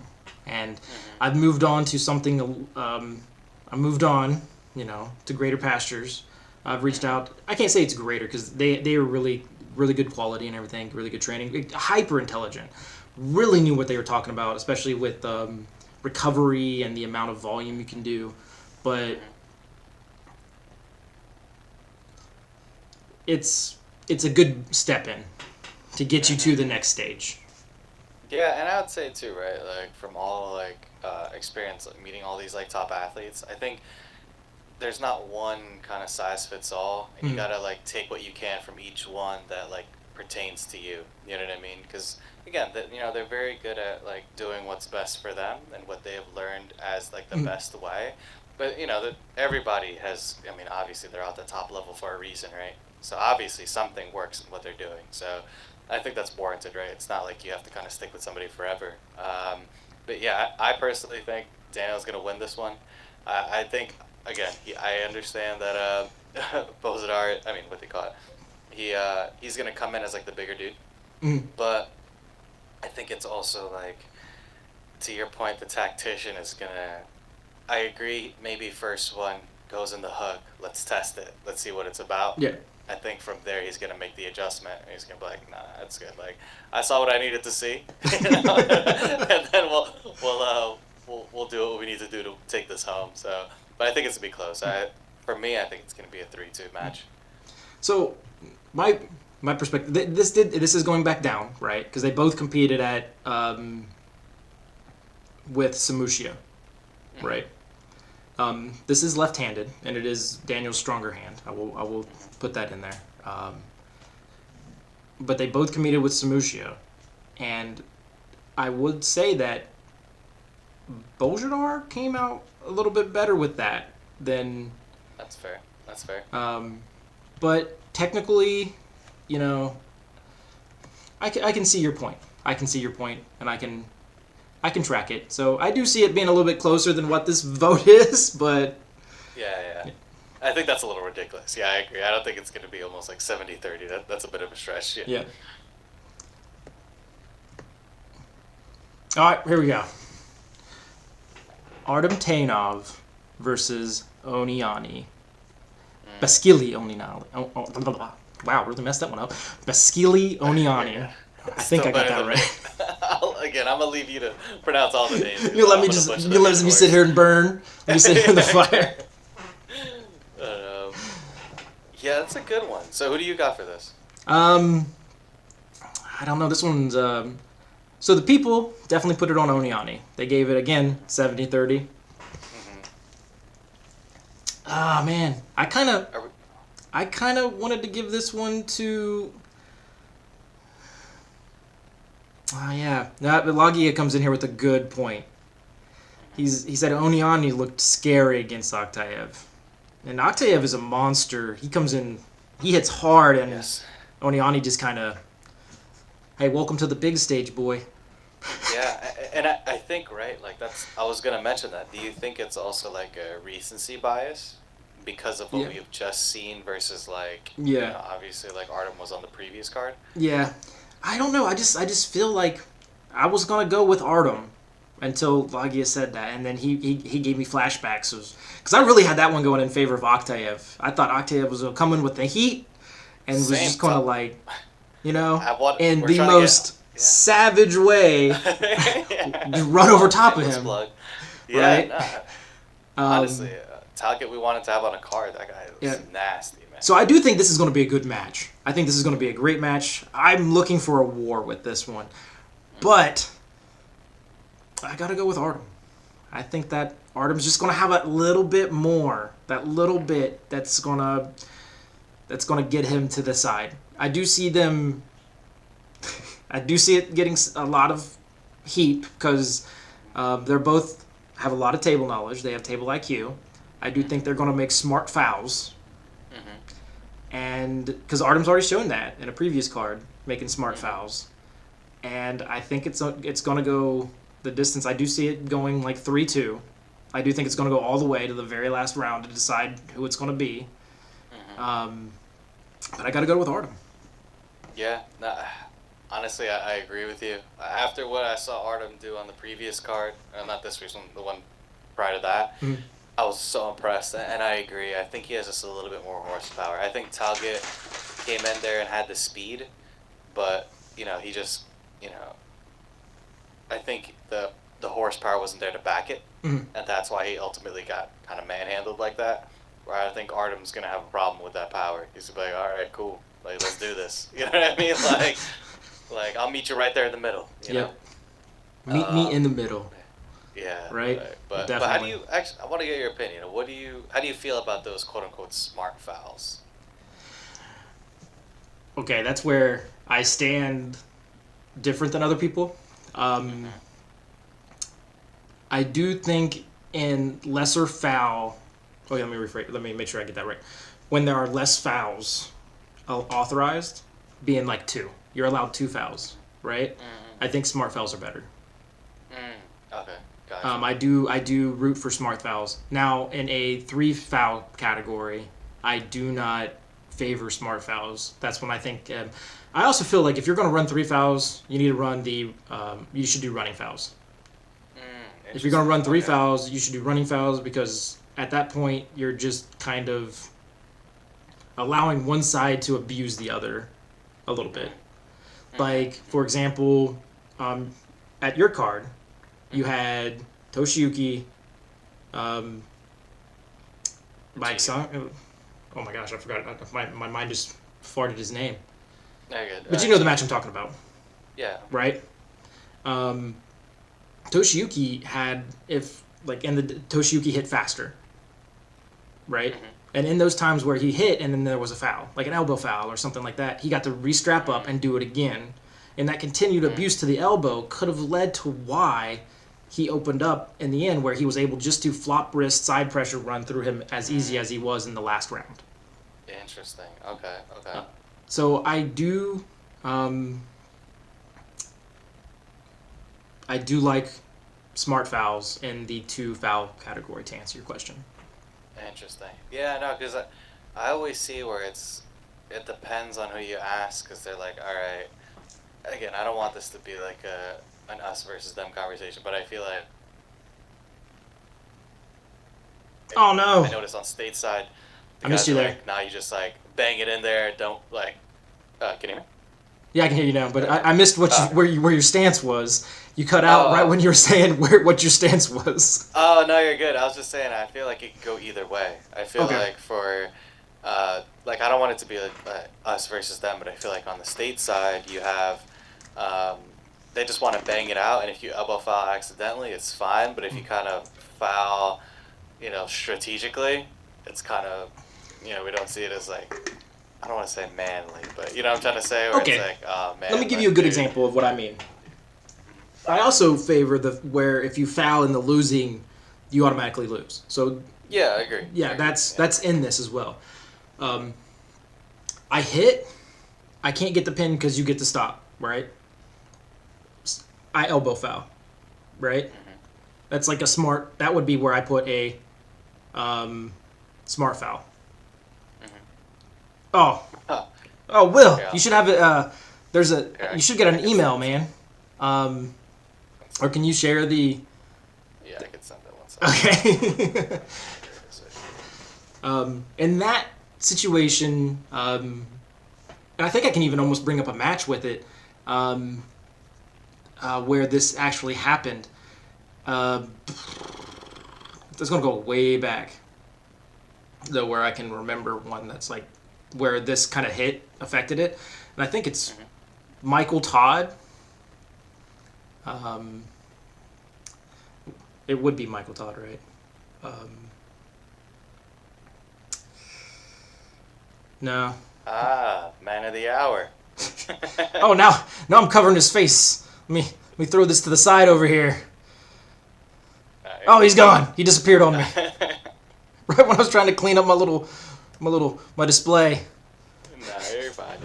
and I've moved on to something. I moved on, to greater pastures. I've reached out. I can't say it's greater because they are really really good quality and everything, really good training, hyper intelligent. Really knew what they were talking about, especially with recovery and the amount of volume you can do. But it's a good step in to get you to the next stage. Yeah, and I would say too, right? Like from all experience, meeting all these top athletes, I think there's not one kind of size fits all, and you gotta take what you can from each one that pertains to you. You know what I mean? Because again, they're very good at doing what's best for them and what they have learned as the best way. But that everybody has. I mean, obviously they're at the top level for a reason, right? So obviously something works in what they're doing. So I think that's warranted, right? It's not like you have to kind of stick with somebody forever. But yeah, I personally think Daniel's gonna win this one. I think. Again, I understand that Bozadar, I mean, what they call it, he's going to come in as the bigger dude. But I think it's also to your point, the tactician is going to, I agree, maybe first one goes in the hook, let's test it, let's see what it's about. Yeah. I think from there he's going to make the adjustment, and he's going to be like, nah, that's good. I saw what I needed to see, and then we'll do what we need to do to take this home, so... But I think it's going to be close. For me, I think it's going to be a 3-2 match. So, my perspective, this is going back down, right? Because they both competed at with Samushia, right? This is left-handed, and it is Daniel's stronger hand. I will put that in there. But they both competed with Samushia, and I would say that Bozhidar came out a little bit better with that than... That's fair. But technically, I can see your point. And I can track it. So I do see it being a little bit closer than what this vote is, but... Yeah. I think that's a little ridiculous. Yeah, I agree. I don't think it's going to be almost 70-30. That's a bit of a stretch. Yeah. All right, here we go. Artem Tainov versus Oniani. Baskili Oniani. Wow, really messed that one up. Baskili Oniani. Yeah. I think I got that right. Again, I'm gonna leave you to pronounce all the names. You let me sit here and burn. Let me sit here in the fire. Yeah, that's a good one. So who do you got for this? I don't know. This one's So the people definitely put it on Oniani. They gave it, again, 70-30. Ah, man. I kind of wanted to give this one to... yeah. Lagia comes in here with a good point. He said Oniani looked scary against Akhtaev. And Akhtaev is a monster. He comes in... He hits hard, and Yes. Oniani just kind of... Hey, welcome to the big stage, boy. Yeah, and I think, right, like I was going to mention that. Do you think it's also like a recency bias because of what we have just seen versus like, you know, obviously like Artem was on the previous card? Yeah. I don't know. I just feel like I was going to go with Artem until Lagia said that, and then he gave me flashbacks. Because I really had that one going in favor of Akhtaev. I thought Akhtaev was coming with the heat and was just going to like, you know, in the most savage way, just run over top of him. Yeah, right? Honestly, Talcott we wanted to have on a card. That guy was nasty, man. So I do think this is going to be a good match. I think this is going to be a great match. I'm looking for a war with this one. But I got to go with Artem. I think that Artem's just going to have a little bit more. That little bit that's going to get him to the side. I do see them... I do see it getting a lot of heat because they're both have a lot of table knowledge. They have table IQ. I do think they're going to make smart fouls. And because Artem's already shown that in a previous card, making smart fouls. And I think it's going to go the distance. I do see it going like 3-2. I do think it's going to go all the way to the very last round to decide who it's going to be. But I got to go with Artem. Yeah, honestly, I agree with you. After what I saw Artem do on the previous card, not this recent, the one prior to that, I was so impressed, and I agree. I think he has just a little bit more horsepower. I think Talcott came in there and had the speed, but, you know, he just, you know, I think the horsepower wasn't there to back it, and that's why he ultimately got kind of manhandled like that, where I think Artem's going to have a problem with that power. He's going to be like, all right, cool, like, let's do this. You know what I mean? Like I'll meet you right there in the middle. You know? Meet me in the middle. Yeah. Right. But how do you actually? I want to get your opinion. How do you feel about those quote unquote smart fouls? Okay, that's where I stand different than other people. I do think in lesser foul. Oh, yeah, let me rephrase. Let me make sure I get that right. When there are less fouls authorized, being like 2. You're allowed 2 fouls, right? I think smart fouls are better. Okay, gotcha. I do root for smart fouls. Now, in a 3 foul category, I do not favor smart fouls. That's when I think. I also feel like if you're going to run 3 fouls, you need to run you should do running fouls. If you're going to run 3 fouls, you should do running fouls because at that point you're just kind of allowing one side to abuse the other a little bit. Like, for example, at your card, you had Toshiyuki, Mike Sung. Oh my gosh, I forgot. My mind just farted his name. No, you're good. But you know the match I'm talking about. Yeah. Right? Toshiyuki had, Toshiyuki hit faster. Right? And in those times where he hit and then there was a foul, like an elbow foul or something like that, he got to re-strap up and do it again. And that continued abuse to the elbow could have led to why he opened up in the end, where he was able just to flop wrist, side pressure run through him as easy as he was in the last round. Interesting. Okay. So I do like smart fouls in the 2 foul category, to answer your question. Interesting. Yeah, no, because I always see where it depends on who you ask, because they're like, all right, again, I don't want this to be like an us versus them conversation, but I feel like oh no, I noticed on stateside, I missed you there. Like, now you just like bang it in there, don't like. Can you hear me? Yeah, I can hear you now, but I missed where your stance was. You cut out right when you were saying what your stance was. Oh no, you're good. I was just saying I feel like it could go either way. I feel like for like I don't want it to be like us versus them, but I feel like on the state side you have they just want to bang it out, and if you elbow foul accidentally, it's fine. But if you kind of foul, strategically, it's kind of, we don't see it as like, I don't want to say manly, but you know what I'm trying to say, where Okay. it's like, oh man. Let me give you a good example of what I mean. I also favor where if you foul in the losing, you automatically lose. So Yeah, I agree. yeah, that's in this as well. I hit, I can't get the pin because you get to stop, right? I elbow foul, right? Mm-hmm. That's like that would be where I put a smart foul. Mm-hmm. Oh, Will, Yeah. you should have it. You should get an email, man. Or can you share the? Yeah, I could send that one. Okay. In that situation, and I think I can even almost bring up a match with it, where this actually happened. It's gonna go way back, though, where I can remember one that's like where this kind of hit affected it, and I think it's Michael Todd. It would be Michael Todd, right? No. Man of the hour. Oh, now I'm covering his face. Let me throw this to the side over here. Oh, he's gone. He disappeared on me. Right when I was trying to clean up my display. Nah, you're fine.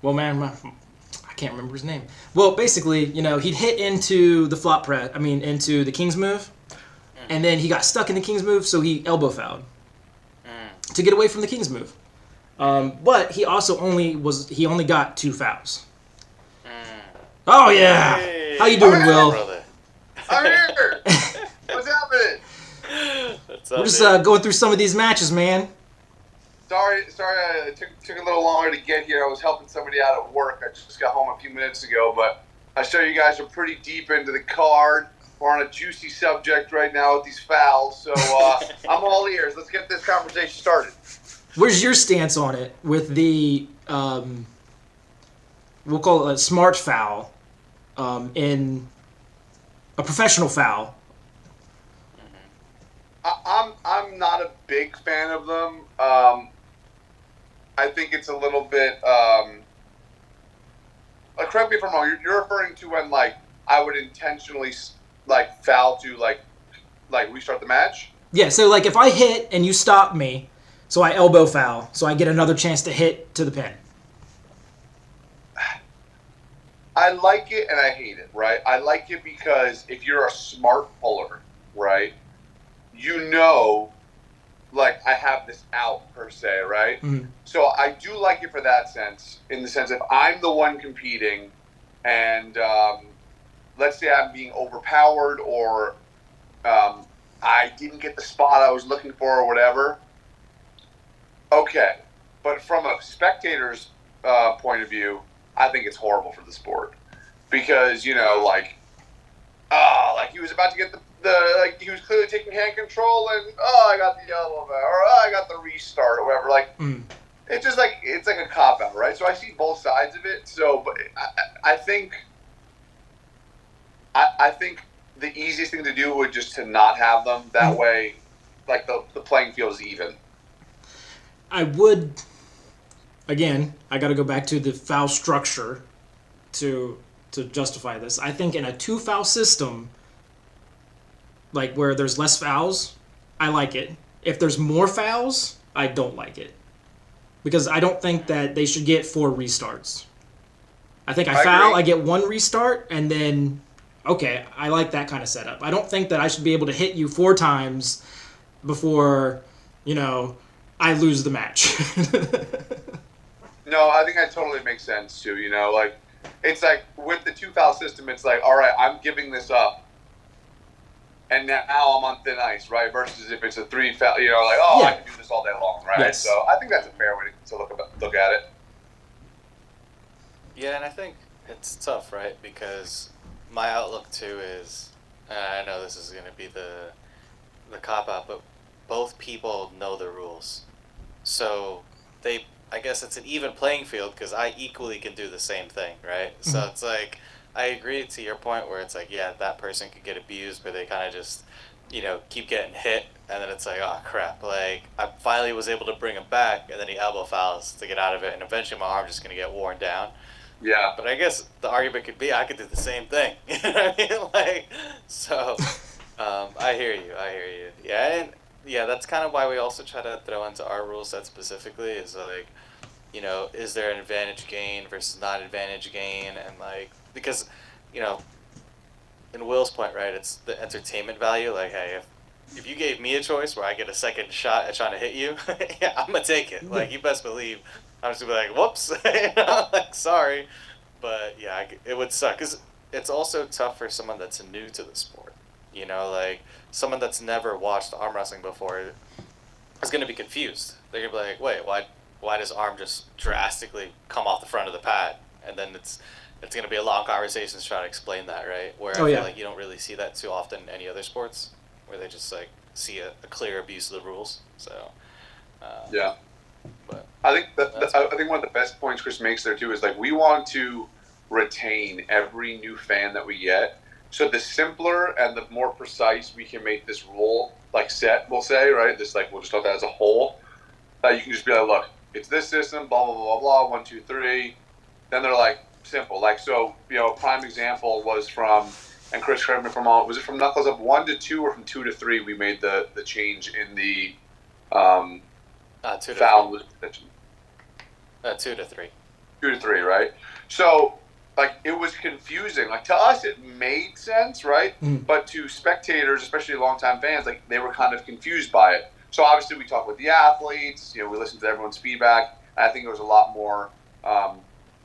Well, man, I can't remember his name. Well, basically, he'd hit into the flop press. I mean, into the king's move, and then he got stuck in the king's move, so he elbow fouled to get away from the king's move. But he also only got 2 fouls. Oh yeah, Hey, how you doing, Will? Brother. I'm here. What's happening? We're just going through some of these matches, man. Sorry, it took a little longer to get here. I was helping somebody out at work. I just got home a few minutes ago, but I show you guys are pretty deep into the card. We're on a juicy subject right now with these fouls, so I'm all ears. Let's get this conversation started. Where's your stance on it with the we'll call it a smart foul in a professional foul? I'm not a big fan of them. I think it's a little bit. Correct me if I'm wrong. You're referring to when I would intentionally foul to restart the match. Yeah. So if I hit and you stop me, so I elbow foul, so I get another chance to hit to the pin. I like it and I hate it, right? I like it because if you're a smart puller, right, I have this out per se, right? Mm-hmm. So I do like it for that sense, in the sense if I'm the one competing and let's say I'm being overpowered or I didn't get the spot I was looking for or whatever, okay. But from a spectator's point of view, I think it's horrible for the sport because he was about to get he was clearly taking hand control and I got the elbow or I got the restart or whatever. It's just it's like a cop out, right? So I see both sides of it. So, but I think the easiest thing to do would just to not have them. That way, the playing field is even. I would. Again, I got to go back to the foul structure to justify this. I think in a 2-foul system, where there's less fouls, I like it. If there's more fouls, I don't like it. Because I don't think that they should get 4 restarts. I think I foul, agree. I get 1 restart, and then, okay, I like that kind of setup. I don't think that I should be able to hit you 4 times before, I lose the match. No, I think that totally makes sense too. It's with the 2-foul system, it's all right, I'm giving this up, and now I'm on thin ice, right? Versus if it's a 3-foul, Yeah. I can do this all day long, right? Yes. So I think that's a fair way to look at it. Yeah, and I think it's tough, right? Because my outlook too is, and I know this is going to be the cop out, but both people know the rules, so I guess it's an even playing field because I equally can do the same thing, right? So it's like, I agree to your point where it's like, yeah, that person could get abused, but they kind of just, keep getting hit, and then it's like, oh crap, like I finally was able to bring him back, and then he elbow fouls to get out of it, and eventually my arm's just gonna get worn down. Yeah. But I guess the argument could be I could do the same thing. You know what I mean? Like, so, I hear you. Yeah, and yeah, that's kind of why we also try to throw into our rule set specifically is like, is there an advantage gain versus not advantage gain, and like because, you know, in Will's point, right, it's the entertainment value. Like, hey, if you gave me a choice where I get a second shot at trying to hit you, yeah, I'm gonna take it. Like, you best believe I'm just gonna be like, whoops, like sorry, but yeah, it would suck because it's also tough for someone that's new to the sport. Like someone that's never watched arm wrestling before is gonna be confused. They're gonna be like, wait, why does arm just drastically come off the front of the pad? And then it's going to be a long conversation to try to explain that, right? Where I feel like you don't really see that too often in any other sports, where they just like see a clear abuse of the rules. So yeah, but I think one of the best points Kris makes there too is like we want to retain every new fan that we get. So the simpler and the more precise we can make this rule, like set, we'll say, right? This like we'll just talk that as a whole. That you can just be like, look, it's this system, blah blah blah blah, 1, 2, 3. Then they're like simple, like so. A prime example was from, and Kris, correct me if I'm wrong. Was it from Knuckles Up 1 to 2 or from 2 to 3? We made the change in the 2 to foul. 2 to 3. 2 to 3, right? So like it was confusing. Like to us, it made sense, right? But to spectators, especially longtime fans, like they were kind of confused by it. So obviously we talked with the athletes, we listened to everyone's feedback, and I think it was a lot more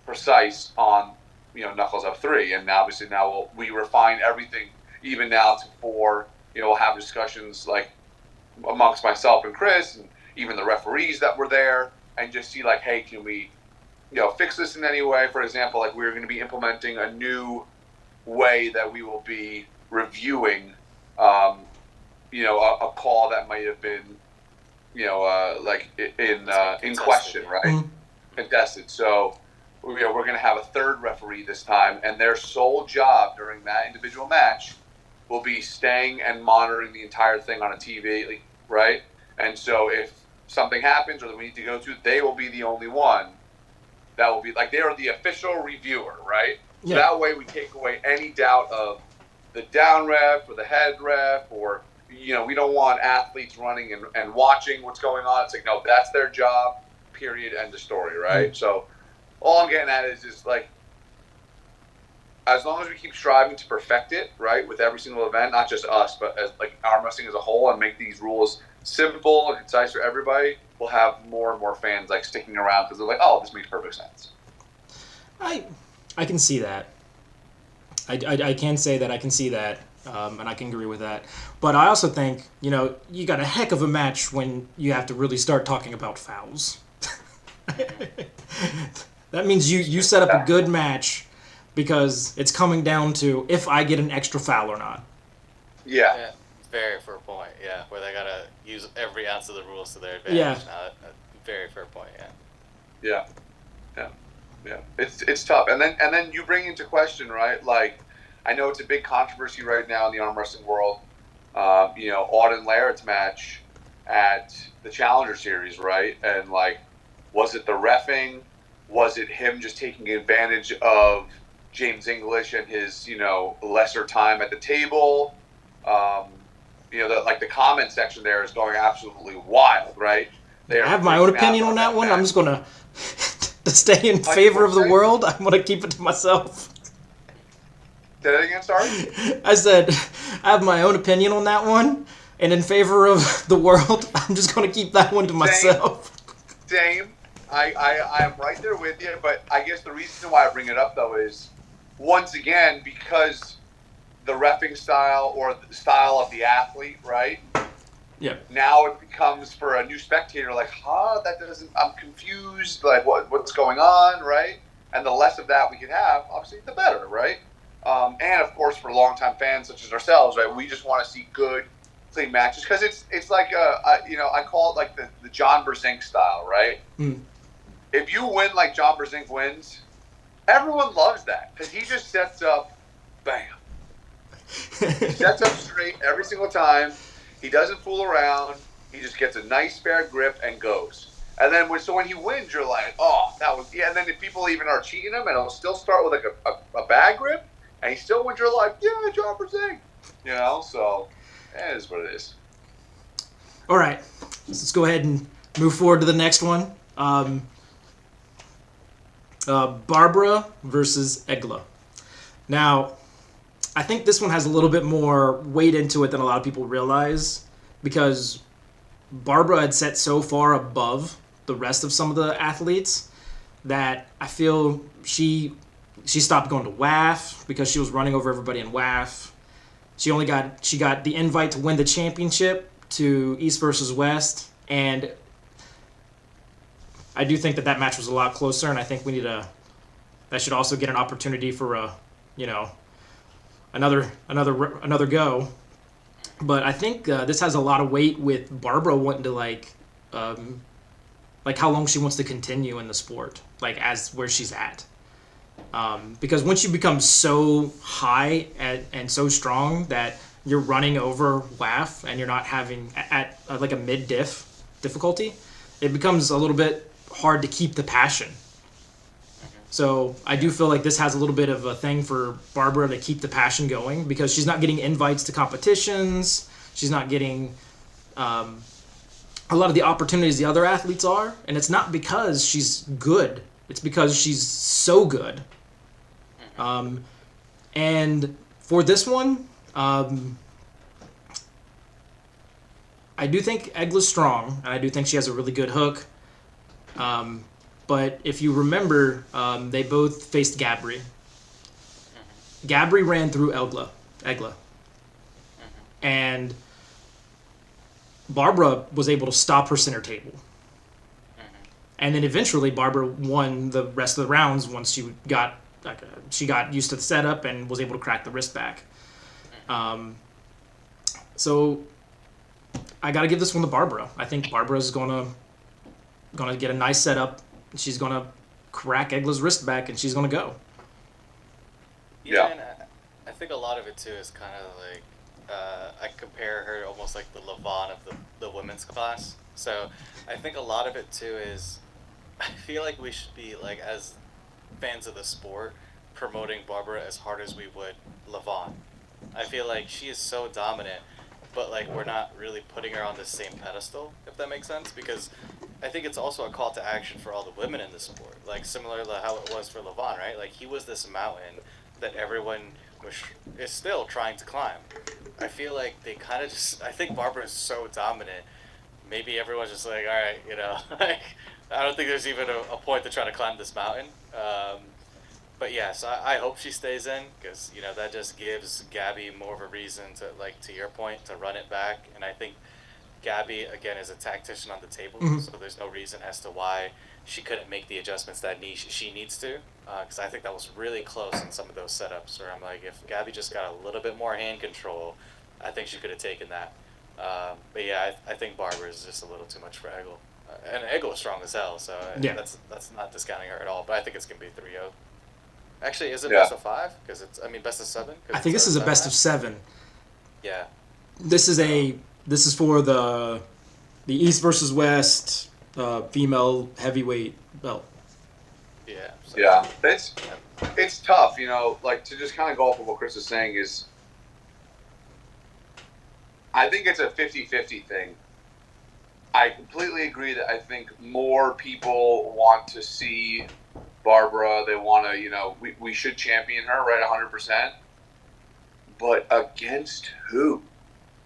precise on, Knuckles Up 3. And obviously now we refine everything even now to 4. We'll have discussions like amongst myself and Kris and even the referees that were there and just see like, hey, can we, fix this in any way? For example, like we're going to be implementing a new way that we will be reviewing a call that might have been, like in question, right? Contested. So, we're going to have a third referee this time, and their sole job during that individual match will be staying and monitoring the entire thing on a TV, right? And so, if something happens or that we need to go to, they will be the only one that will be like they are the official reviewer, right? So that way we take away any doubt of the down ref or the head ref or we don't want athletes running and watching what's going on. It's like, no, that's their job, period, end of story, right? So all I'm getting at is just like, as long as we keep striving to perfect it, right, with every single event, not just us, but as like arm wrestling as a whole, and make these rules simple and concise for everybody, we'll have more and more fans like sticking around because they're like, oh, this makes perfect sense. I can see that. I can say that I can see that. And I can agree with that. But I also think, you got a heck of a match when you have to really start talking about fouls. That means you set up a good match because it's coming down to if I get an extra foul or not. Yeah. Very fair point, yeah. Where they got to use every ounce of the rules to their advantage. Yeah. Very fair point, Yeah. It's tough. And then you bring into question, right, like, I know it's a big controversy right now in the arm wrestling world. Auden Laird's match at the Challenger Series, right? And like, was it the reffing? Was it him just taking advantage of James English and his, lesser time at the table? The comment section there is going absolutely wild, right? I have my own opinion on that one. I'm just gonna to stay in favor of the world. I'm gonna keep it to myself. Say that again, sorry? I said, I have my own opinion on that one, and in favor of the world, I'm just going to keep that one to myself. Same. I am right there with you, but I guess the reason why I bring it up, though, is, once again, because the reffing style or the style of the athlete, right? Yeah. Now it becomes, for a new spectator, like, that doesn't, I'm confused, like, what's going on, right? And the less of that we can have, obviously, the better, right? And of course, for longtime fans such as ourselves, right, we just want to see good, clean matches because it's like I call it like the John Brzenk style, right? if you win like John Brzenk wins, everyone loves that because he just sets up, bam. He sets up straight every single time. He doesn't fool around. He just gets a nice spare grip and goes. And then when he wins, you're like, oh, that was yeah. And then if people even are cheating him, and he'll still start with like a bad grip, and he still wins, you're like, yeah, John Brzenk. You know, so it is what it is. All right, let's go ahead and move forward to the next one. Barbara versus Egla. Now, I think this one has a little bit more weight into it than a lot of people realize because Barbara had set so far above the rest of some of the athletes that I feel she stopped going to WAF because she was running over everybody in WAF. She got the invite to win the championship to East versus West, and I do think that match was a lot closer, and I think that should also get an opportunity for another go. But I think this has a lot of weight with Barbara wanting to like how long she wants to continue in the sport, like as where she's at. Because once you become so high and so strong that you're running over WAF and you're not having at like a mid-diff difficulty, it becomes a little bit hard to keep the passion. So I do feel like this has a little bit of a thing for Barbara to keep the passion going because she's not getting invites to competitions. She's not getting a lot of the opportunities the other athletes are. And it's not because she's good. It's because she's so good. And for this one, I do think Egla's strong, and I do think she has a really good hook. But if you remember, they both faced Gabri. Gabri ran through Egla. And Barbara was able to stop her center table. And then eventually Barbara won the rest of the rounds once she got used to the setup and was able to crack the wrist back. So I got to give this one to Barbara. I think Barbara's gonna get a nice setup. She's gonna crack Egla's wrist back, and she's gonna go. Yeah, and I think a lot of it too is kind of like I compare her almost like the Levon of the women's class. So I think a lot of it too is I feel like we should be like as fans of the sport promoting Barbara as hard as we would Levon. I feel like she is so dominant, but like we're not really putting her on the same pedestal, if that makes sense, because I think it's also a call to action for all the women in the sport, like similar to how it was for Levon, right? Like he was this mountain that everyone is still trying to climb. I feel like they kind of just, I think Barbara is so dominant, maybe everyone's just like, all right, like, I don't think there's even a point to try to climb this mountain. But yes, I hope she stays in because, that just gives Gabby more of a reason to, like, to your point, to run it back. And I think Gabby, again, is a tactician on the table, so there's no reason as to why she couldn't make the adjustments that she needs to. Because I think that was really close in some of those setups where I'm like, if Gabby just got a little bit more hand control, I think she could have taken that. But yeah, I think Barbara is just a little too much for Eggle. And Eggle is strong as hell, so yeah. That's not discounting her at all. But I think it's going to be 3-0. Actually, is it best of 5? Because best of 7? I think this is a best of 7. Yeah. This is for the East versus West female heavyweight belt. Yeah. So yeah, it's tough, like to just kind of go off of what Kris is saying is I think it's a 50-50 thing. I completely agree that I think more people want to see Barbara. They want to, we should champion her, right, 100%. But against who?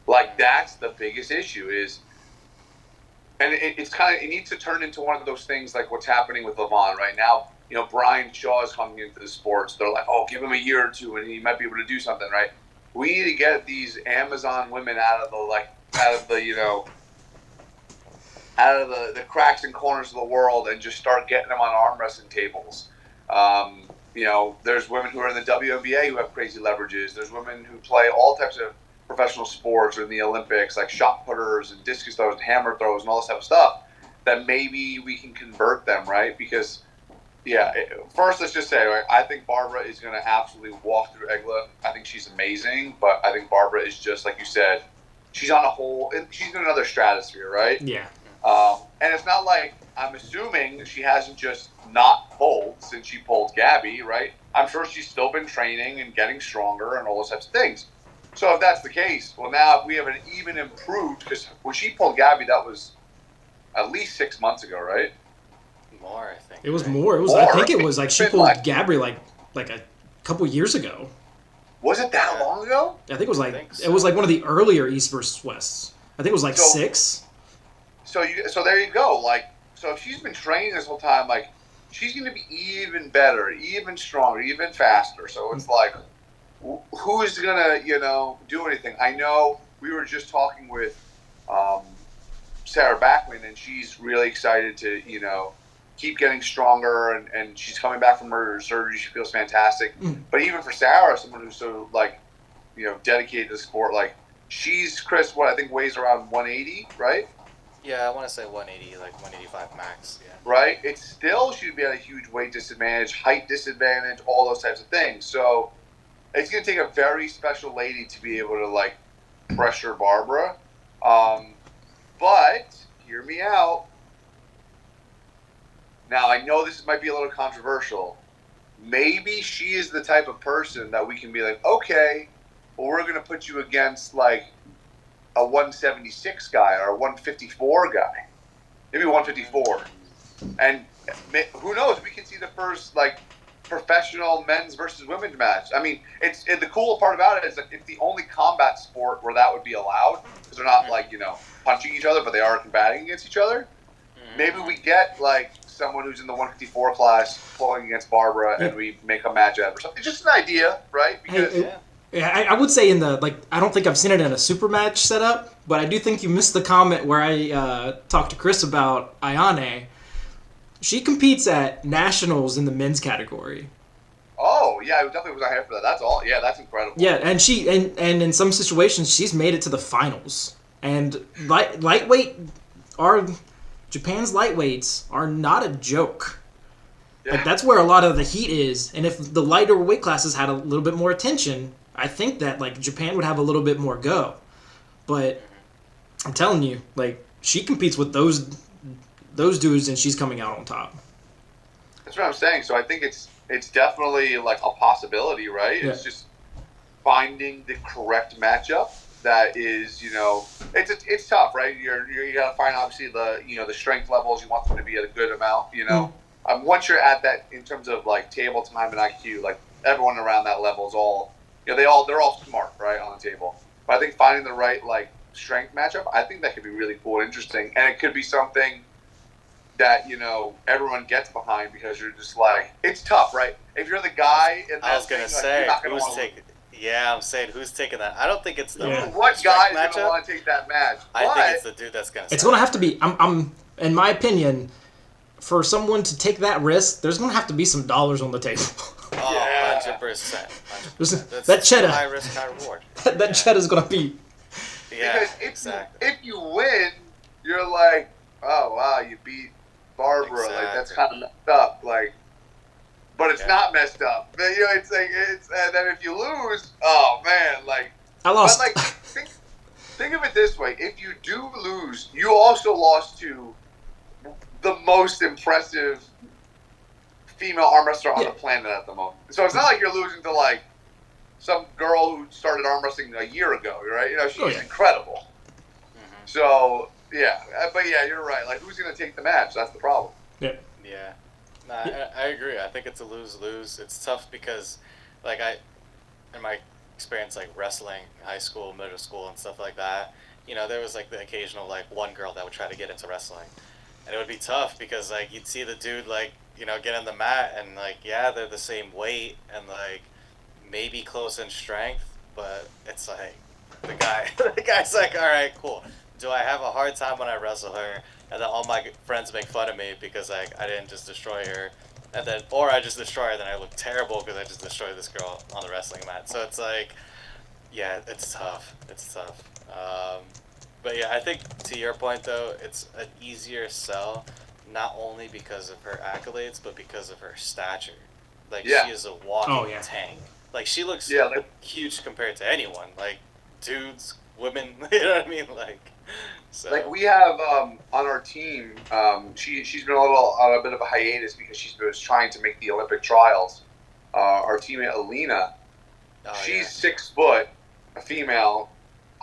Like, that's the biggest issue is, and it's kind of, it needs to turn into one of those things like what's happening with Levon right now. Brian Shaw is coming into the sports. They're like, oh, give him a year or two and he might be able to do something, right? We need to get these Amazon women out of the cracks and corners of the world and just start getting them on arm wrestling tables. There's women who are in the WNBA who have crazy leverages. There's women who play all types of professional sports or in the Olympics, like shot putters and discus throws and hammer throws and all this type of stuff. that maybe we can convert them, right? Because, first let's just say, right, I think Barbara is going to absolutely walk through Egla. I think she's amazing, but I think Barbara is just, like you said, she's on a whole, she's in another stratosphere, right? Yeah. And it's not like, I'm assuming she hasn't just not pulled since she pulled Gabby, right? I'm sure she's still been training and getting stronger and all those types of things. So if that's the case, well, now if we have an even improved, because when she pulled Gabby, that was at least 6 months ago, right? More, I think. It was right? more. It was. More, I think it right? was like she It's been pulled like- Gabby like a couple years ago. Was it that long ago? I think it was like think so. it was like one of the earlier East versus Wests. I think it was like So- 6. So there you go. Like, so if she's been training this whole time, like, she's going to be even better, even stronger, even faster. So it's like, who's going to, do anything? I know we were just talking with Sarah Backman, and she's really excited to, keep getting stronger, and she's coming back from her surgery. She feels fantastic. But even for Sarah, someone who's so, like, dedicated to the sport, like, she's, Kris, what I think weighs around 180, right? Yeah, I want to say 180, like 185 max. Yeah. Right? It's still, she'd be at a huge weight disadvantage, height disadvantage, all those types of things. So it's going to take a very special lady to be able to, like, pressure Barbara. But hear me out. Now, I know this might be a little controversial. Maybe she is the type of person that we can be like, okay, well, we're going to put you against, like, a 176 guy or a 154 guy. Maybe 154. And who knows? We can see the first, like, professional men's versus women's match. I mean, the cool part about it is that it's the only combat sport where that would be allowed, because they're not, like, punching each other, but they are combating against each other. Maybe we get, like, someone who's in the 154 class pulling against Barbara, and we make a match out of it or something. It's just an idea, right? Because I would say I don't think I've seen it in a super match setup, but I do think you missed the comment where I talked to Kris about Ayane. She competes at nationals in the men's category. oh yeah, I definitely was not here for that. That's all. Yeah, that's incredible. Yeah, and she and in some situations she's made it to the finals. And lightweight Japan's lightweights are not a joke. Yeah. Like, that's where a lot of the heat is. And if the lighter weight classes had a little bit more attention, I think that, like, Japan would have a little bit more go. But I'm telling you, like, she competes with those dudes, and she's coming out on top. That's what I'm saying. So I think it's definitely, like, a possibility, right? Yeah. It's just finding the correct matchup that is, it's tough, right? You got to find, obviously, the strength levels. You want them to be at a good amount, once you're at that in terms of, like, table time and IQ, like, everyone around that level is all, they're all smart, right, on the table. But I think finding the right, like, strength matchup, I think that could be really cool and interesting. And it could be something that, everyone gets behind, because you're just like, it's tough, right? If you're the guy in that I was going to thing, like, say, you're not gonna who's wanna taking... Yeah, I'm saying, who's taking that? I don't think it's the what strength guy is going to matchup. want to take that match? I But think it's the dude that's going to... It's going to have to be, I'm in my opinion, for someone to take that risk, there's going to have to be some dollars on the table. Oh, Yeah. 100%. That cheddar. High risk, high reward. that cheddar's going to be... Yeah, because exactly. if you win, you're like, oh wow, you beat Barbara. Like, that's kind of messed up. Like, but it's not messed up. But, it's like and then if you lose, oh man, like I lost. But, like, think of it this way: if you do lose, you also lost to the most impressive female arm wrestler on the planet at the moment. So it's not like you're losing to, like, some girl who started arm wrestling a year ago, right? She's incredible. Mm-hmm. So, but you're right. Like, who's going to take the match? That's the problem. Yeah. Yeah. No, I agree. I think it's a lose-lose. It's tough because, like, in my experience, like, wrestling, high school, middle school, and stuff like that, there was, like, the occasional, like, one girl that would try to get into wrestling. And it would be tough because, like, you'd see the dude, like, get on the mat and, like, they're the same weight and, like, maybe close in strength, but it's like the guy's like, all right, cool. Do I have a hard time when I wrestle her? And then all my friends make fun of me because, like, I didn't just destroy her, and then, or I just destroy her, then I look terrible because I just destroyed this girl on the wrestling mat. So it's like, yeah, it's tough. It's tough. But yeah, I think to your point though, it's an easier sell, not only because of her accolades, but because of her stature. Like Yeah. she is a walking Oh, yeah. tank. Like she looks Yeah, like, huge compared to anyone. Like dudes, women, you know what I mean? So like we have on our team. She's been on a bit of a hiatus because she's been trying to make the Olympic trials. Our teammate Alina, she's 6 foot, a female.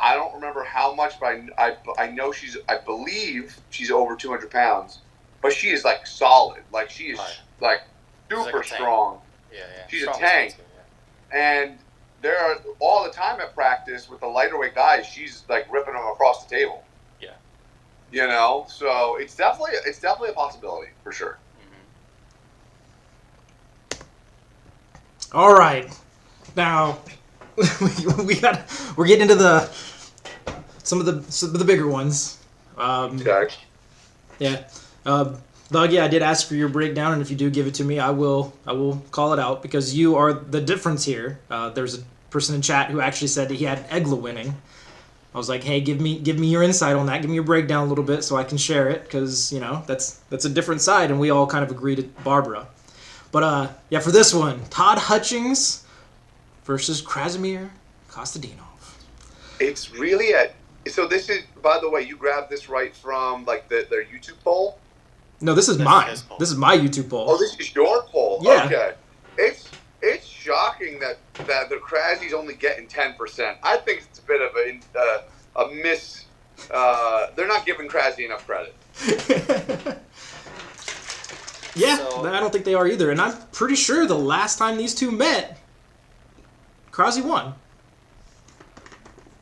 I don't remember how much, but I know I believe she's over 200 pounds. But she is like solid. Like she is like super like strong. Yeah. She's Strong a tank. too, yeah. And there are all the time at practice with the lighter weight guys, she's like ripping them across the table. Yeah. You know, so it's definitely a possibility for sure. Mm-hmm. All right, now we're getting into some of the bigger ones. Okay. Yeah. Doug, yeah, I did ask for your breakdown, and if you do give it to me, I will call it out because you are the difference here. There's a person in chat who actually said that he had Egla winning. I was like, hey, give me your insight on that. Give me your breakdown a little bit so I can share it because, you know, that's a different side, and we all kind of agreed at Barbara. But, yeah, for this one, Todd Hutchings versus Krasimir Kostadinov. It's really so this is, by the way, you grabbed this right from like their YouTube poll? No, this is mine. This is my YouTube poll. Oh, this is your poll. Yeah. Okay. It's shocking that the Krasi's only getting 10%. I think it's a bit of a miss. They're not giving Krasi enough credit. Yeah, I don't think they are either. And I'm pretty sure the last time these two met, Krasi won.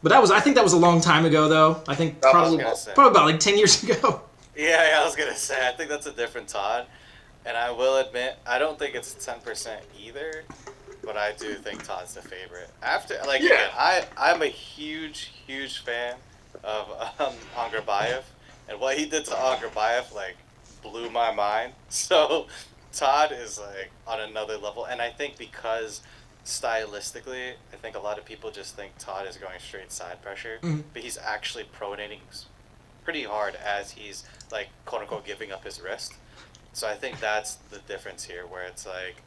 But I think that was a long time ago, though. I think probably about like 10 years ago. Yeah, I was gonna say I think that's a different Todd, and I will admit I don't think it's 10% either, but I do think Todd's the favorite. Again, I'm a huge fan of Angrabayev, and what he did to Angrabayev like blew my mind. So Todd is like on another level, and I think because stylistically, I think a lot of people just think Todd is going straight side pressure, but he's actually pronating pretty hard as he's like quote unquote giving up his wrist. So I think that's the difference here, where it's like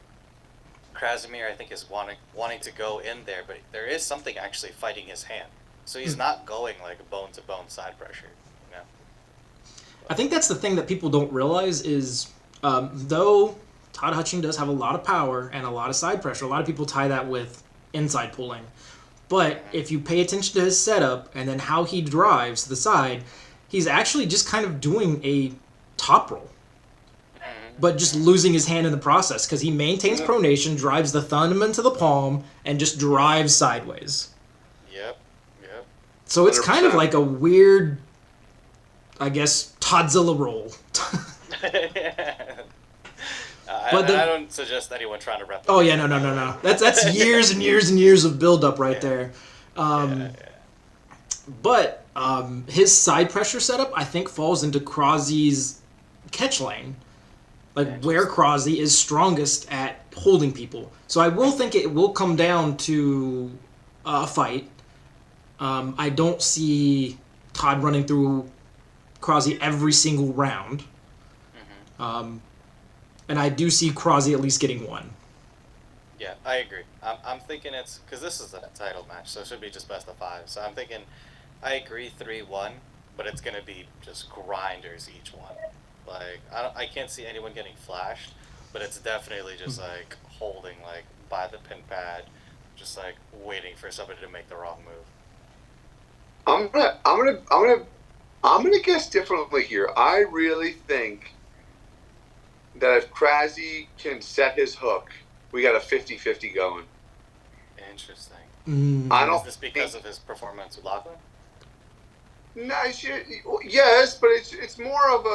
Krasimir I think is wanting to go in there, but there is something actually fighting his hand. So he's not going like bone to bone side pressure, you know. I think that's the thing that people don't realize is though Todd Hutchings does have a lot of power and a lot of side pressure, a lot of people tie that with inside pulling. But if you pay attention to his setup and then how he drives to the side, he's actually just kind of doing a top roll, but just losing his hand in the process because he maintains pronation, drives the thumb into the palm, and just drives sideways. Yep. So it's kind of like a weird, I guess, Todzilla roll. I don't suggest anyone trying to replicate. Oh yeah, no. That's years and years and years of build-up right there. But his side pressure setup, I think, falls into Krasi's catch lane, like where Krasi is strongest at holding people. So I will think it will come down to a fight. I don't see Todd running through Krasi every single round. And I do see Krasi at least getting one. Yeah, I agree. I'm thinking it's because this is a title match, so it should be just best of 5. So I'm thinking, I agree 3-1, but it's gonna be just grinders each one. Like I can't see anyone getting flashed, but it's definitely just like holding like by the pin pad, just like waiting for somebody to make the wrong move. I'm gonna guess differently here. I really think that if Krasi can set his hook, we got a 50-50 going. Interesting. I don't. Is this because of his performance with Lachlan? No, yes, but it's more of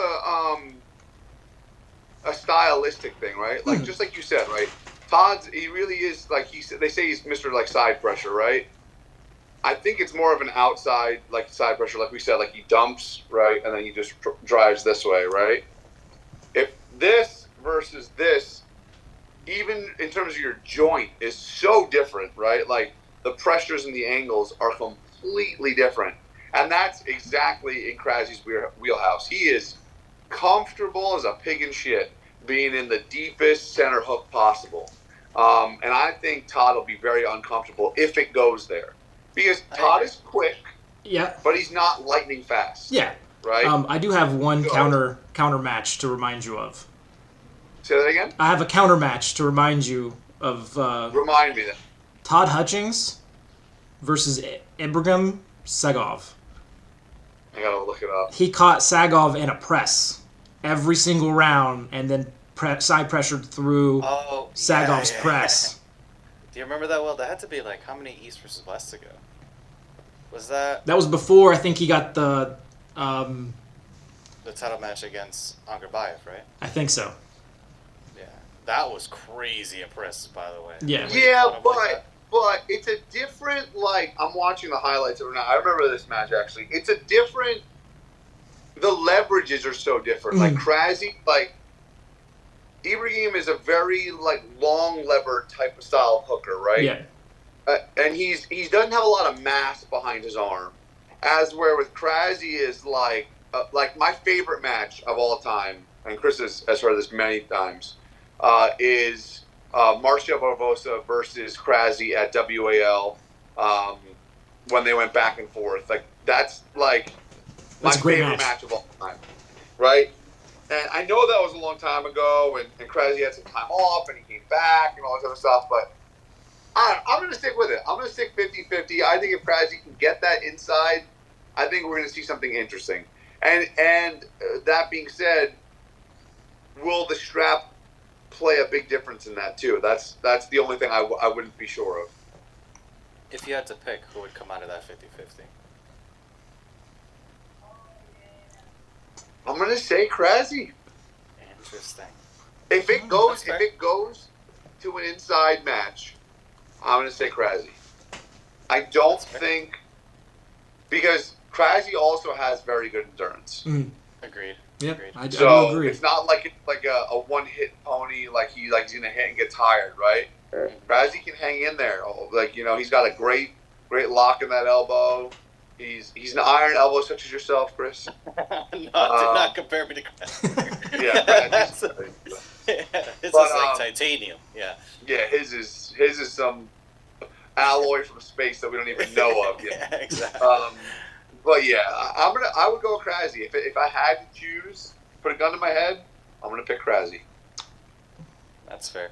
a stylistic thing, right? Like just like you said, right? He really is like they say he's Mr. like side pressure, right? I think it's more of an outside like side pressure, like we said, like he dumps, right, and then he just drives this way, right? If this versus this, even in terms of your joint, is so different, right? Like the pressures and the angles are completely different. And that's exactly in Kraszy's wheelhouse. He is comfortable as a pig in shit being in the deepest center hook possible. And I think Todd will be very uncomfortable if it goes there. Because Todd is quick, but he's not lightning fast. Yeah. Right? I do have one counter match to remind you of. Say that again? I have a counter match to remind you of. Remind me then. Todd Hutchings versus Ibrahim Sagov. I gotta look it up. He caught Sagov in a press every single round and then side pressured through Sagov's press. Do you remember that well? That had to be like how many East versus West ago? Was that? That was before I think he got the title match against Angarbayev, right? I think so. Yeah, that was crazy impressive, by the way. Yeah. Yeah, but it's a different, like, I'm watching the highlights of it now. I remember this match, actually. It's a different, the leverages are so different. Like, Kraszy, like, Ibrahim is a very, like, long lever type of style of hooker, right? Yeah. And he doesn't have a lot of mass behind his arm. As where with Kraszy is, like my favorite match of all time, and Kris has heard this many times, is Marcia Barbosa versus Kraszy at WAL when they went back and forth. Like, that's my favorite match of all time, right? And I know that was a long time ago, and Kraszy had some time off, and he came back and all this other stuff, but I'm going to stick with it. I'm going to stick 50-50. I think if Kraszy can get that inside, I think we're going to see something interesting. And that being said, will the strap play a big difference in that too? That's the only thing I wouldn't be sure of. If you had to pick, who would come out of that 50-50? I'm going to say Kraszy. Interesting. If it goes to an inside match, I'm going to say Kraszy. I don't think, because Kraszy also has very good endurance. Agreed. Yeah, Agreed. I So agree. it's not like a one-hit pony, like he's going to hit and get tired, right? Kraszy can hang in there. He's got a great lock in that elbow. He's an iron elbow such as yourself, Kris. Do not compare me to Kraszy. Yeah, His is like titanium. Yeah. Yeah, his is some alloy from space that we don't even know of yet. Yeah, exactly. But yeah, I would go Kraszy. If I had to choose, put a gun to my head, I'm gonna pick Kraszy. That's fair.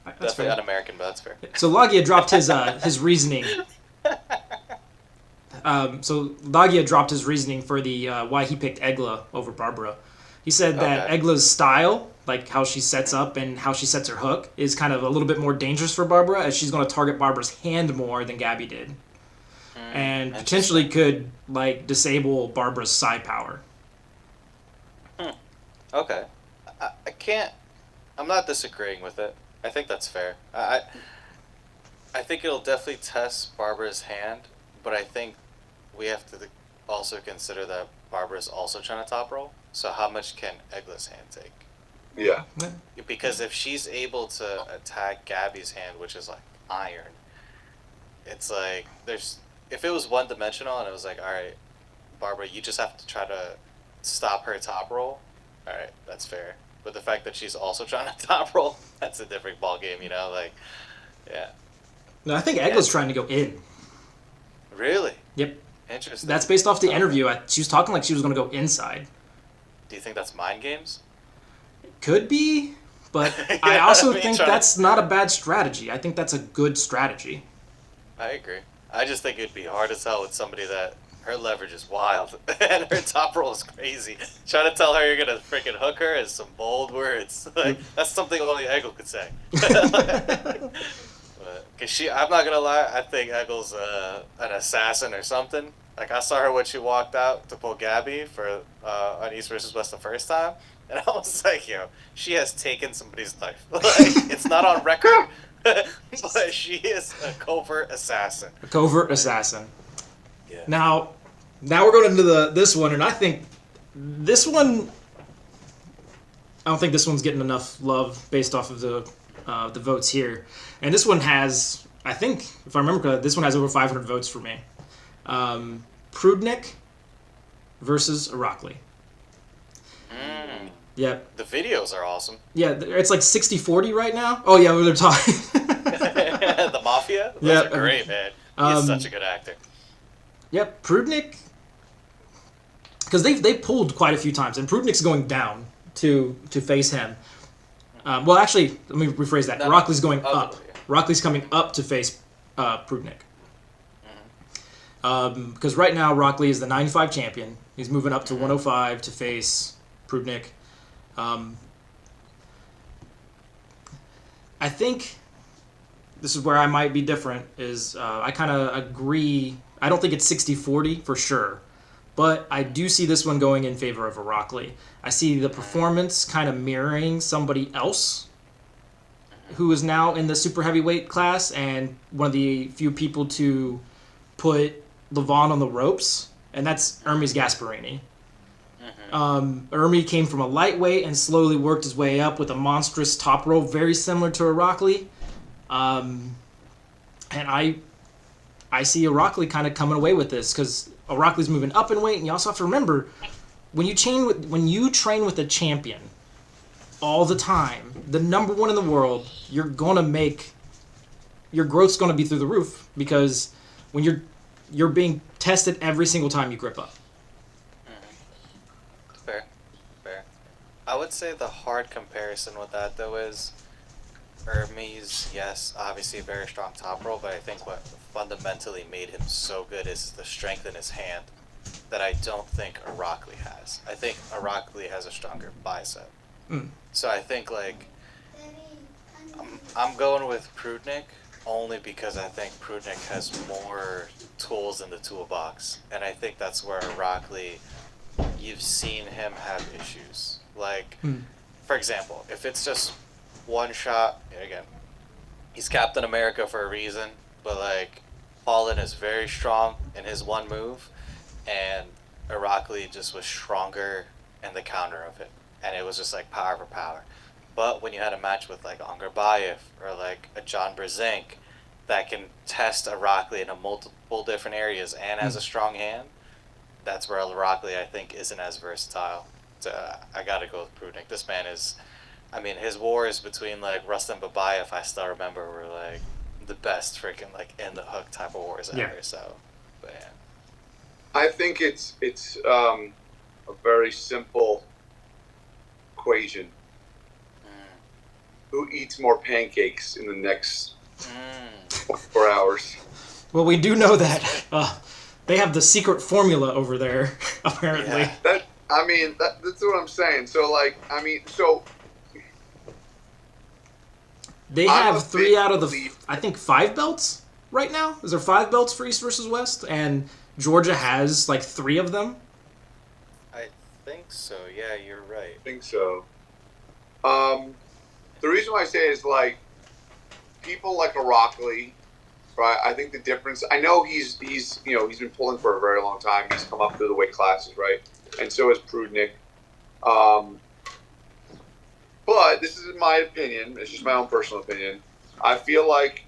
That's Definitely fair. un-American, but that's fair. So Lagia dropped his reasoning. So Lagia dropped his reasoning for the why he picked Egla over Barbara. He said that Egla's style, like how she sets up and how she sets her hook, is kind of a little bit more dangerous for Barbara, as she's going to target Barbara's hand more than Gabby did, and potentially could disable Barbara's side power. Okay, I can't. I'm not disagreeing with it. I think that's fair. I think it'll definitely test Barbara's hand, but I think we have to also consider that Barbara's also trying to top roll. So how much can Egla's hand take? Yeah. Because if she's able to attack Gabby's hand, which is like iron, it's like if it was one dimensional and it was like, all right, Barbara, you just have to try to stop her top roll. All right, that's fair. But the fact that she's also trying to top roll, that's a different ball game, yeah. No, I think Egla's trying to go in. Really? Yep. Interesting. That's based off the interview. She was talking like she was going to go inside. Do you think that's mind games? Could be, but I also think that's not a bad strategy. I think that's a good strategy. I agree. I just think it'd be hard as hell with somebody that her leverage is wild and her top roll is crazy. Trying to tell her you're gonna freaking hook her is some bold words. That's something only Eggle could say. Cause I'm not gonna lie, I think Eggle's an assassin or something. Like, I saw her when she walked out to pull Gabby for on East versus West the first time, and I was like, yo, she has taken somebody's life. It's not on record, but she is a covert assassin. A covert assassin. Yeah. Now we're going into this one, and I think this one, I don't think this one's getting enough love based off of the votes here. And this one has, I think, if I remember correctly, this one has over 500 votes for me. Prudnik versus Irakli. Yep. The videos are awesome. Yeah, it's like 60-40 right now. Oh, yeah, they're talking. The Mafia? Those Yep. are great, man. He's such a good actor. Yep, Prudnik... Because they pulled quite a few times, and Prudnik's going down to face him. Well, actually, let me rephrase that. Irakli's going up. Irakli's coming up to face Prudnik. Because right now, Irakli is the 95 champion. He's moving up to 105 to face Prudnik. I think this is where I might be different, is I kind of agree. I don't think it's 60-40 for sure, but I do see this one going in favor of Irakli. I see the performance kind of mirroring somebody else who is now in the super heavyweight class and one of the few people to put Levon on the ropes, and that's Hermes Gasparini. Hermes came from a lightweight and slowly worked his way up with a monstrous top rope, very similar to Irakli. And I see Irakli kind of coming away with this because Irakli's moving up in weight, and you also have to remember when you train with a champion all the time, the number one in the world, your growth's gonna be through the roof because when you're being tested every single time you grip up. Fair. I would say the hard comparison with that though is Hermes, yes, obviously a very strong top row, but I think what fundamentally made him so good is the strength in his hand that I don't think Irakli has. I think Irakli has a stronger bicep. So I think like I'm going with Prudnik only because I think Prudnik has more tools in the toolbox, and I think that's where Irakli, you've seen him have issues. Like, for example, if it's just one shot, again, he's Captain America for a reason, but like Paulin is very strong in his one move, and Irakli just was stronger in the counter of it, and it was just like power for power. But when you had a match with like Angarbayev or like a John Brzenk that can test Irakli in a multiple different areas and has a strong hand, that's where Irakli I think isn't as versatile. So I gotta go with Prudnik. This man is, I mean, his wars between like Rustam Babayev, I still remember, were like the best freaking like in the hook type of wars ever. So, but yeah. I think it's a very simple equation. Who eats more pancakes in the next 4 hours? Well, we do know that they have the secret formula over there, apparently. Yeah. That's what I'm saying. So, like, they have 3 out of the, I think, 5 belts right now. Is there 5 belts for East versus West? And Georgia has, like, 3 of them? I think so. Yeah, you're right. I think so. The reason why I say is, like, people like Irakli, right? I think the difference, I know he's been pulling for a very long time. He's come up through the weight classes, right? And so has Prudnik. But this is my opinion. It's just my own personal opinion. I feel like,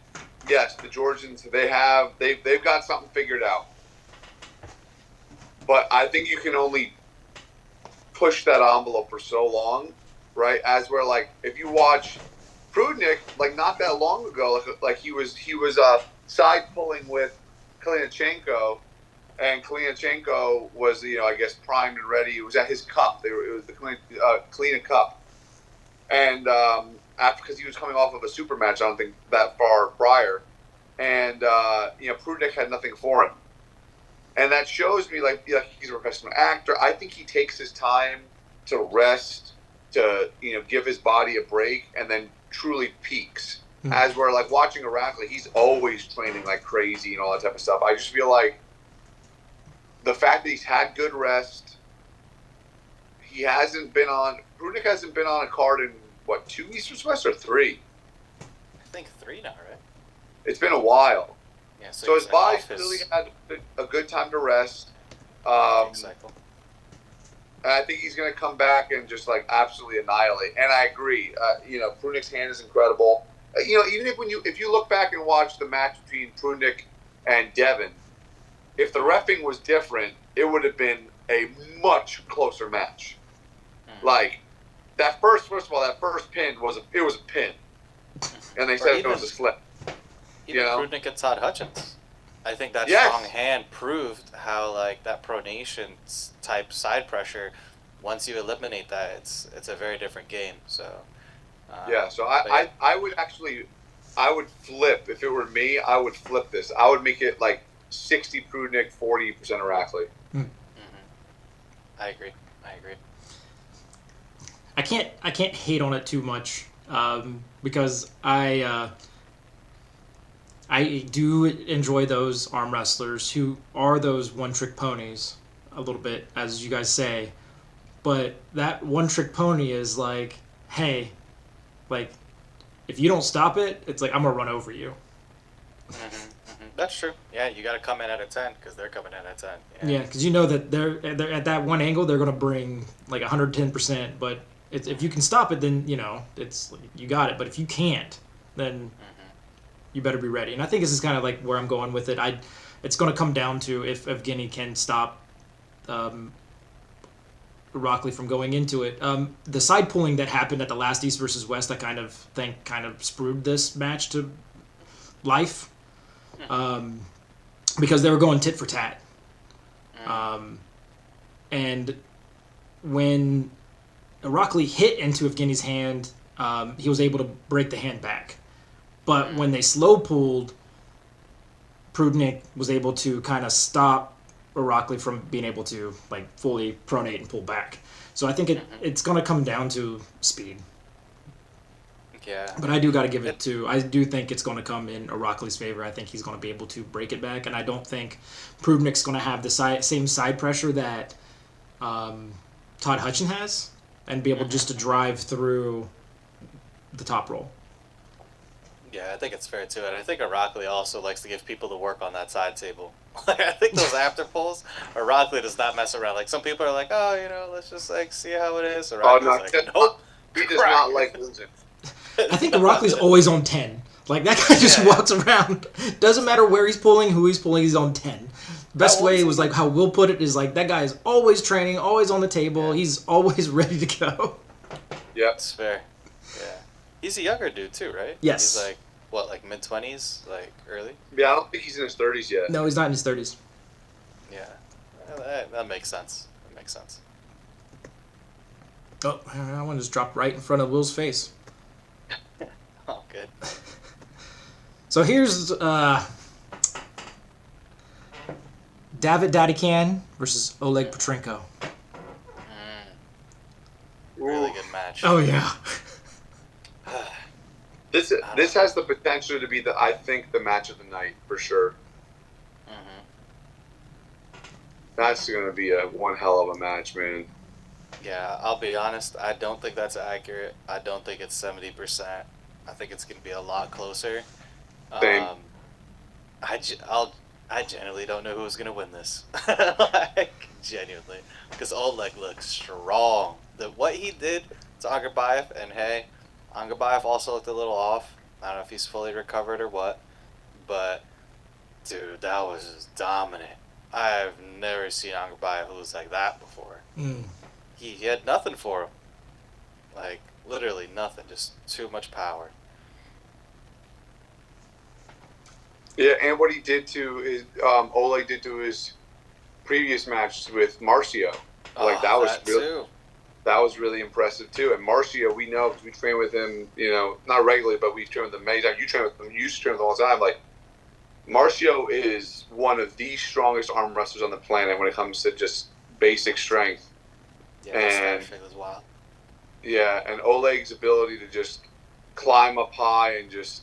yes, the Georgians, they've got something figured out. But I think you can only push that envelope for so long, right? As where, like, if you watch Prudnik, like, not that long ago, like he was side pulling with Kalinichenko, and Kalinichenko was, I guess, primed and ready. It was at his cup. It was the Kalina Cup. And because he was coming off of a super match, I don't think that far prior. And, Prudnik had nothing for him. And that shows me, like he's a professional actor. I think he takes his time to rest, to, give his body a break, and then truly peaks. As we're, like, watching Irakli, he's always training like crazy and all that type of stuff. I just feel like the fact that he's had good rest, Prudnik hasn't been on a card in, 2 East West or 3? I think 3 now, right? It's been a while. Yeah, so his body really had a good time to rest. Cycle. And I think he's going to come back and just, like, absolutely annihilate. And I agree. Prudnik's hand is incredible. Even if you look back and watch the match between Prudnik and Devin, if the reffing was different, it would have been a much closer match. Like that first of all, that first pin was a pin, and they said it was a slip. Even Prudnick and Todd Hutchins. I think that strong hand proved how like that pronation type side pressure. Once you eliminate that, it's a very different game. So so I would flip if it were me. I would flip this. I would make it like 60 Prudnick, 40% Araceli. I agree. I can't hate on it too much because I do enjoy those arm wrestlers who are those one-trick ponies a little bit, as you guys say. But that one-trick pony is like, hey, like, if you don't stop it, it's like, I'm going to run over you. That's true. Yeah, you got to come in at a 10 because they're coming in at 10. Yeah, because you know that they're at that one angle, they're going to bring like 110%. But if you can stop it, then, it's you got it. But if you can't, then you better be ready. And I think this is kind of like where I'm going with it. It's going to come down to if Evgeny can stop Rockley from going into it. The side pulling that happened at the last East versus West, I kind of think screwed this match to life because they were going tit for tat. And when Rockley hit into Evgeny's hand, he was able to break the hand back. But when they slow pulled, Prudnick was able to kind of stop Rockley from being able to like fully pronate and pull back. So I think it's going to come down to speed. Yeah. But I do got to give it to. I do think it's going to come in Rockley's favor. I think he's going to be able to break it back, and I don't think Prudnick's going to have the same side pressure that Todd Hutchin has, and be able just to drive through the top roll. Yeah, I think it's fair too, and I think Rockley also likes to give people to work on that side table. I think those after pulls, Rockley does not mess around. Like some people are like, oh, let's just like see how it is. Rockley's like, nope, he does not like losing. I think Rockley's always on 10. Like that guy just walks around. Doesn't matter where he's pulling, who he's pulling, he's on 10. Best way was like how Will put it is like that guy is always training, always on the table. Yeah. He's always ready to go. Yeah, it's fair. Yeah, he's a younger dude too, right? Yes. He's like what, like mid-20s, like early? Yeah, I don't think he's in his 30s yet. No, he's not in his 30s. Yeah, that makes sense. Oh, that one just dropped right in front of Will's face. Oh, good. So here's David Daddycan versus Oleg Petrenko. Really good match. Oh yeah. This has the potential to be I think the match of the night for sure. That's going to be one hell of a match, man. Yeah, I'll be honest. I don't think that's accurate. I don't think it's 70%. I think it's going to be a lot closer. Same. I genuinely don't know who's going to win this. Like, genuinely. Because Oleg looks strong. What he did to Angarbayev, and hey, Angarbayev also looked a little off. I don't know if he's fully recovered or what. But, dude, that was just dominant. I've never seen Angarbayev lose like that before. He had nothing for him. Like, literally nothing. Just too much power. Yeah, and what he did to his Oleg did to his previous match with Marcio, like that was really impressive too. And Marcio, we know because we train with him, not regularly, but we train with him many times. You train with him, you used to train with him all the time. Like Marcio is one of the strongest arm wrestlers on the planet when it comes to just basic strength. Yeah, and as well. Yeah, and Oleg's ability to just climb up high and just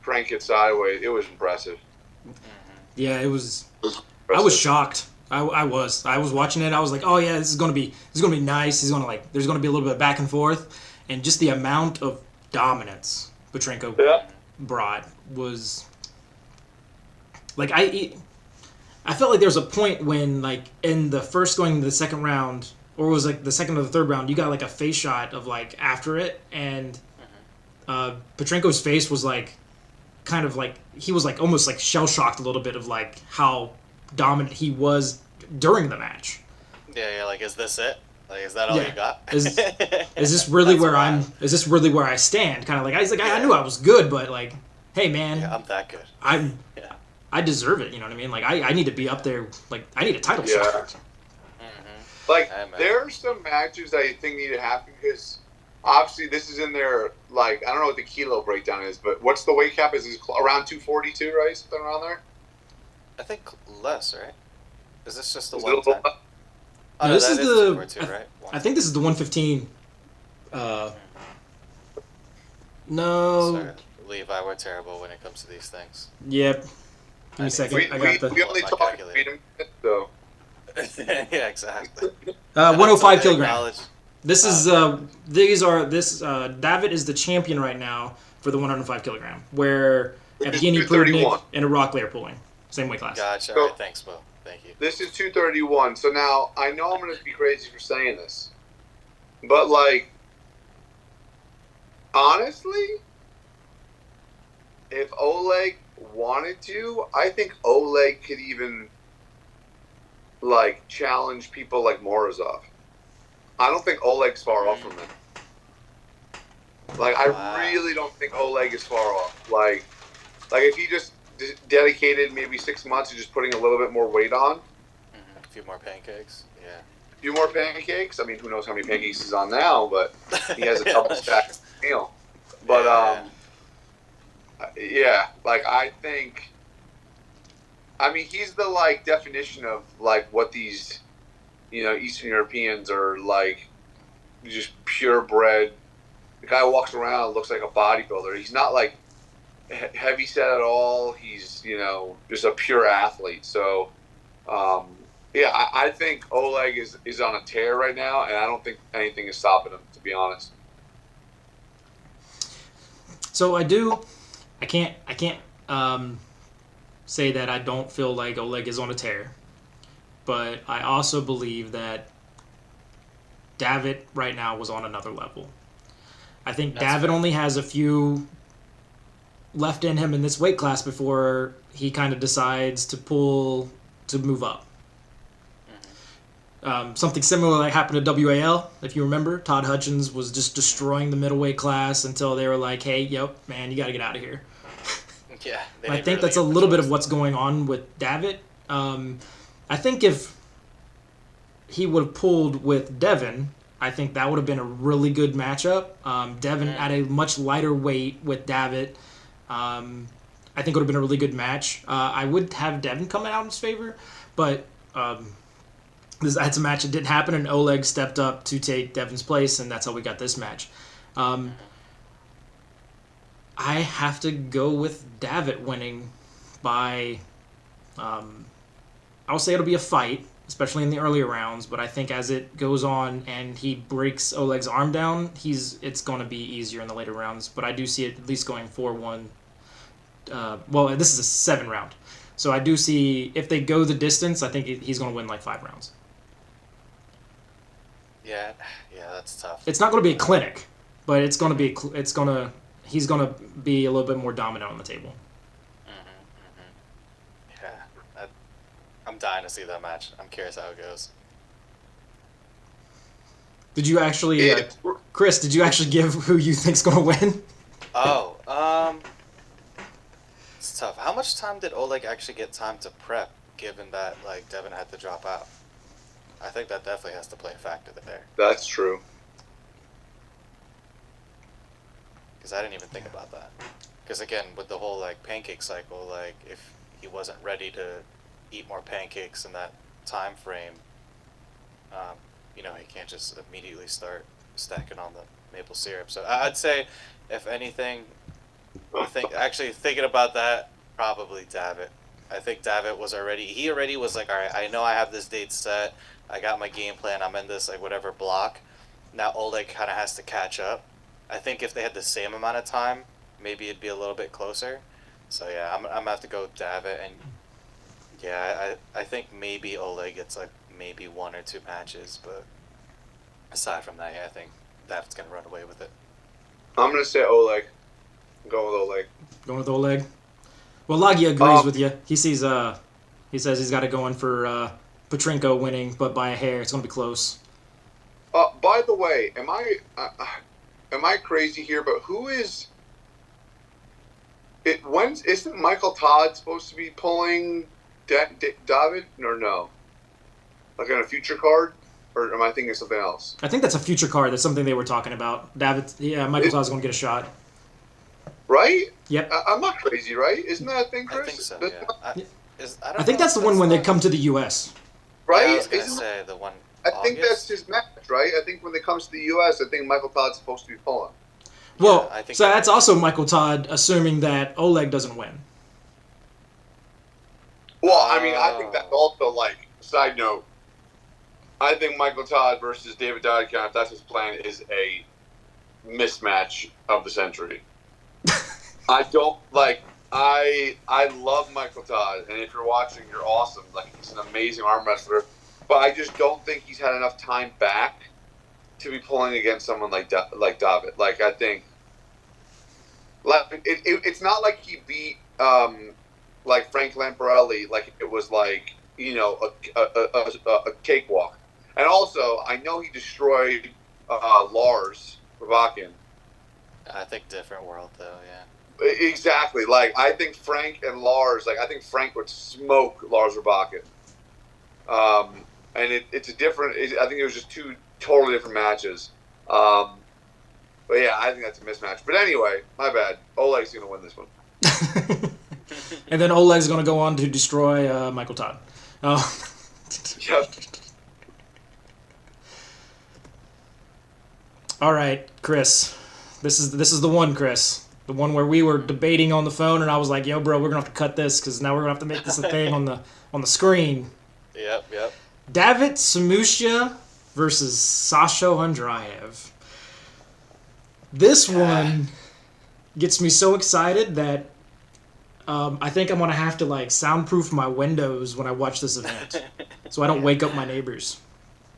crank it sideways, it was impressive. Yeah, it was I was shocked. I was watching it. I was like, oh yeah, this is gonna be nice. He's gonna there's gonna be a little bit of back and forth, and just the amount of dominance Petrenko brought was like I felt like there was a point when like in the first going into the second round, or it was like the second or the third round, you got like a face shot of like after it, and Petrenko's face was like kind of like he was like almost like shell shocked a little bit of like how dominant he was during the match. Yeah, like, is this it? Like, is that all you got? Is this really where I'm? Is this really where I stand? Kind of like I knew I was good, but like, hey man, Yeah, I'm that good. Yeah. I deserve it. You know what I mean? Like I need to be up there. Like I need a title shot. Like there are some matches that I think need to happen because obviously this is in there. Like I don't know what the kilo breakdown is, but what's the weight cap? Is it around 242, right? Something around there. I think less, right? Is this just the Is one it time? No, this is the. 242, right? I think this is the 115. No. Sorry, Levi, we're terrible when it comes to these things. Yep. Give me a second. I got the. We only talk freedom, so. Yeah, exactly. 105 kilogram. Knowledge. This is David is the champion right now for the 105 kilogram, where Evgeny Prudnik and a Rock Lair pulling same weight class. Gotcha. All right, thanks, Bo. Thank you. This is 231. So now I know I'm going to be crazy for saying this, but like honestly, if Oleg wanted to, I think Oleg could even like challenge people like Morozov. I don't think Oleg's far off from him. Like I really don't think Oleg is far off. Like if he just dedicated maybe 6 months to just putting a little bit more weight on. A few more pancakes. Yeah. A few more pancakes. I mean, who knows how many pancakes he's on now, but he has a double stack meal. But yeah, like I think. I mean, he's the like definition of like what these, Eastern Europeans are like, just purebred. The guy walks around looks like a bodybuilder. He's not like heavy set at all. He's just a pure athlete. So, yeah, I think Oleg is on a tear right now, and I don't think anything is stopping him, to be honest. So I can't say that I don't feel like Oleg is on a tear, but I also believe that David right now was on another level. I think David only has a few left in him in this weight class before he kind of decides to move up. Something similar that happened to WAL, if you remember. Todd Hutchins was just destroying the middleweight class until they were like, hey, yep, man, you got to get out of here. Yeah, I think that's a little bit of what's going on with David. I think if he would have pulled with Devin, I think that would have been a really good matchup. Devin at a much lighter weight with David. I think it would have been a really good match. I would have Devin come out in his favor, but that's a match that didn't happen, and Oleg stepped up to take Devin's place, and that's how we got this match. I have to go with David winning by, I'll say it'll be a fight, especially in the earlier rounds, but I think as it goes on and he breaks Oleg's arm down, it's going to be easier in the later rounds, but I do see it at least going 4-1. Well, this is a 7 round, so I do see if they go the distance, I think he's going to win like 5 rounds. Yeah, that's tough. It's not going to be a clinic, but he's going to be a little bit more dominant on the table. Yeah, I'm dying to see that match. I'm curious how it goes. Did you actually, Kris? Did you actually give who you think's going to win? Oh, it's tough. How much time did Oleg actually get time to prep, given that like Devin had to drop out? I think that definitely has to play a factor there. That's true. Because I didn't even think about that. Because again, with the whole like pancake cycle, like if he wasn't ready to eat more pancakes in that time frame, he can't just immediately start stacking on the maple syrup. So I'd say, if anything, thinking about that, probably David. I think David was already was like, all right, I know I have this date set. I got my game plan. I'm in this like whatever block. Now Oleg kind of has to catch up. I think if they had the same amount of time, maybe it'd be a little bit closer. So yeah, I'm gonna have to go with David, and yeah, I think maybe Oleg gets like maybe 1 or 2 matches, but aside from that, yeah, I think David's gonna run away with it. I'm gonna say Oleg. I'm going with Oleg. Going with Oleg. Well, Lagia agrees with you. He sees He says he's got it going for Petrenko winning, but by a hair. It's going to be close. By the way, am I crazy here? But who is it? Isn't Michael Todd supposed to be pulling David or no? Like on a future card, or am I thinking of something else? I think that's a future card. That's something they were talking about. Michael Todd's going to get a shot. Right? Yep. I'm not crazy, right? Isn't that a thing, Chris? I think so, yeah. I think that's the one when they come to the U.S. Right? Yeah, I was going to say the one. I think that's his match, right? I think when it comes to the U.S., I think Michael Todd's supposed to be pulling. Well, I think so that's also Michael Todd assuming that Oleg doesn't win. Well, I mean, I think that's also, like, side note, I think Michael Todd versus David Dodicon, if that's his plan, is a mismatch of the century. I don't, like, I love Michael Todd, and if you're watching, you're awesome. Like, he's an amazing arm wrestler. But I just don't think he's had enough time back to be pulling against someone like David. Like, I think, like, it's not like he beat like Frank Lamparelli, like it was like, you know, a cakewalk. And also, I know he destroyed Lars Rabakin. I think different world though, yeah. Exactly. Like, I think Frank and Lars, like, I think Frank would smoke Lars Rabakin. And it's a different. I think it was just two totally different matches. But yeah, I think that's a mismatch. But anyway, my bad. Oleg's gonna win this one. And then Oleg's going to go on to destroy Michael Todd. Yep. All right, Chris. This is the one, Chris. The one where we were debating on the phone, and I was like, "Yo, bro, we're gonna have to cut this because now we're gonna have to make this a thing on the screen." Yep. David Samusha versus Sasha Andraev. This one gets me so excited that I think I'm going to have to like soundproof my windows when I watch this event so I don't wake up my neighbors.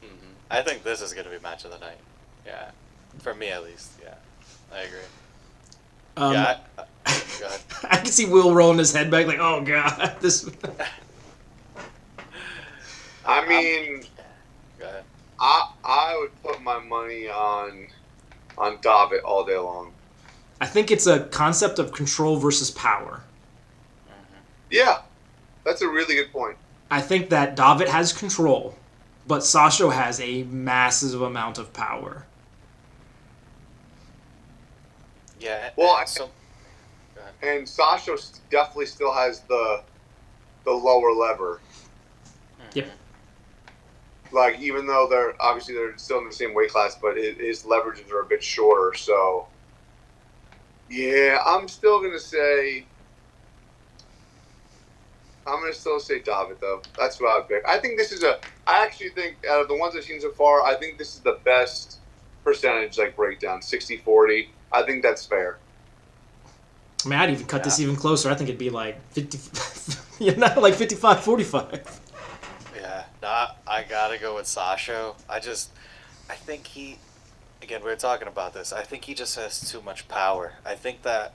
Mm-hmm. I think this is going to be match of the night. Yeah. For me at least, yeah. I agree. Go ahead. I can see Will rolling his head back like, oh, God. This. I mean, Go ahead. I would put my money on David all day long. I think it's a concept of control versus power. Yeah, that's a really good point. I think that David has control, but Sasha has a massive amount of power. Yeah. Well, so, go ahead. and Sasha definitely still has the lower lever. Yep. Like, even though they're still in the same weight class, but his leverages are a bit shorter. So, yeah, I'm gonna still say David though. That's what I would pick. I think this is I actually think out of the ones I've seen so far, I think this is the best percentage like breakdown, 60-40. I think that's fair. I mean, I'd even cut this even closer. I think it'd be like 50, like 55-45. Yeah, nah, I gotta go with Sasha. I think again, we were talking about this. I think he just has too much power. I think that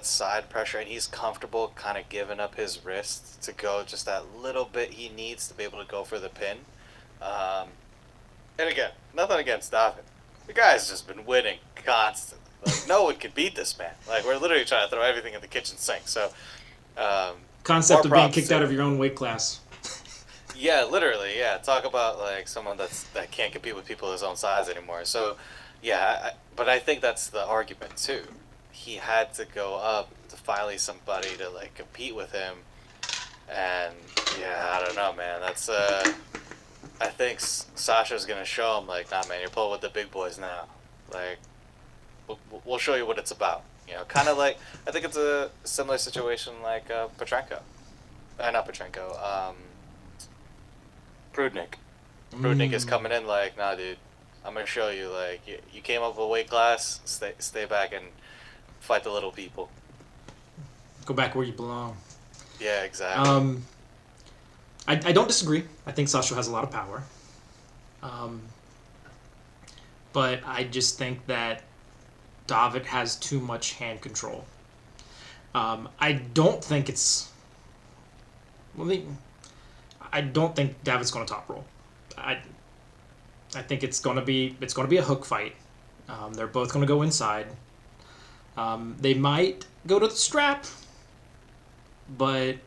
side pressure, and he's comfortable kind of giving up his wrist to go just that little bit he needs to be able to go for the pin. And again, nothing against David. The guy's just been winning constantly. Like, no one can beat this man. Like, we're literally trying to throw everything in the kitchen sink. So, concept of being kicked out of your own weight class. Yeah, literally. Yeah, talk about like someone that can't compete with people his own size anymore. So, yeah, but I think that's the argument too. He had to go up to finally somebody to like compete with him, and yeah, I don't know, man. That's I think Sasha's gonna show him like, nah, man, you're pulling with the big boys now. Like, we'll show you what it's about. You know, kind of like I think it's a similar situation like Petrenko, not Petrenko. Prudnik. Prudnik is coming in like, nah, dude, I'm gonna show you. Like, you came up with a weight class. Stay back and fight the little people. Go back where you belong. Yeah, exactly. I don't disagree. I think Sasha has a lot of power. But I just think that David has too much hand control. I don't think it's... I don't think David's going to top roll. I think it's going to be a hook fight. They're both going to go inside. They might go to the strap, but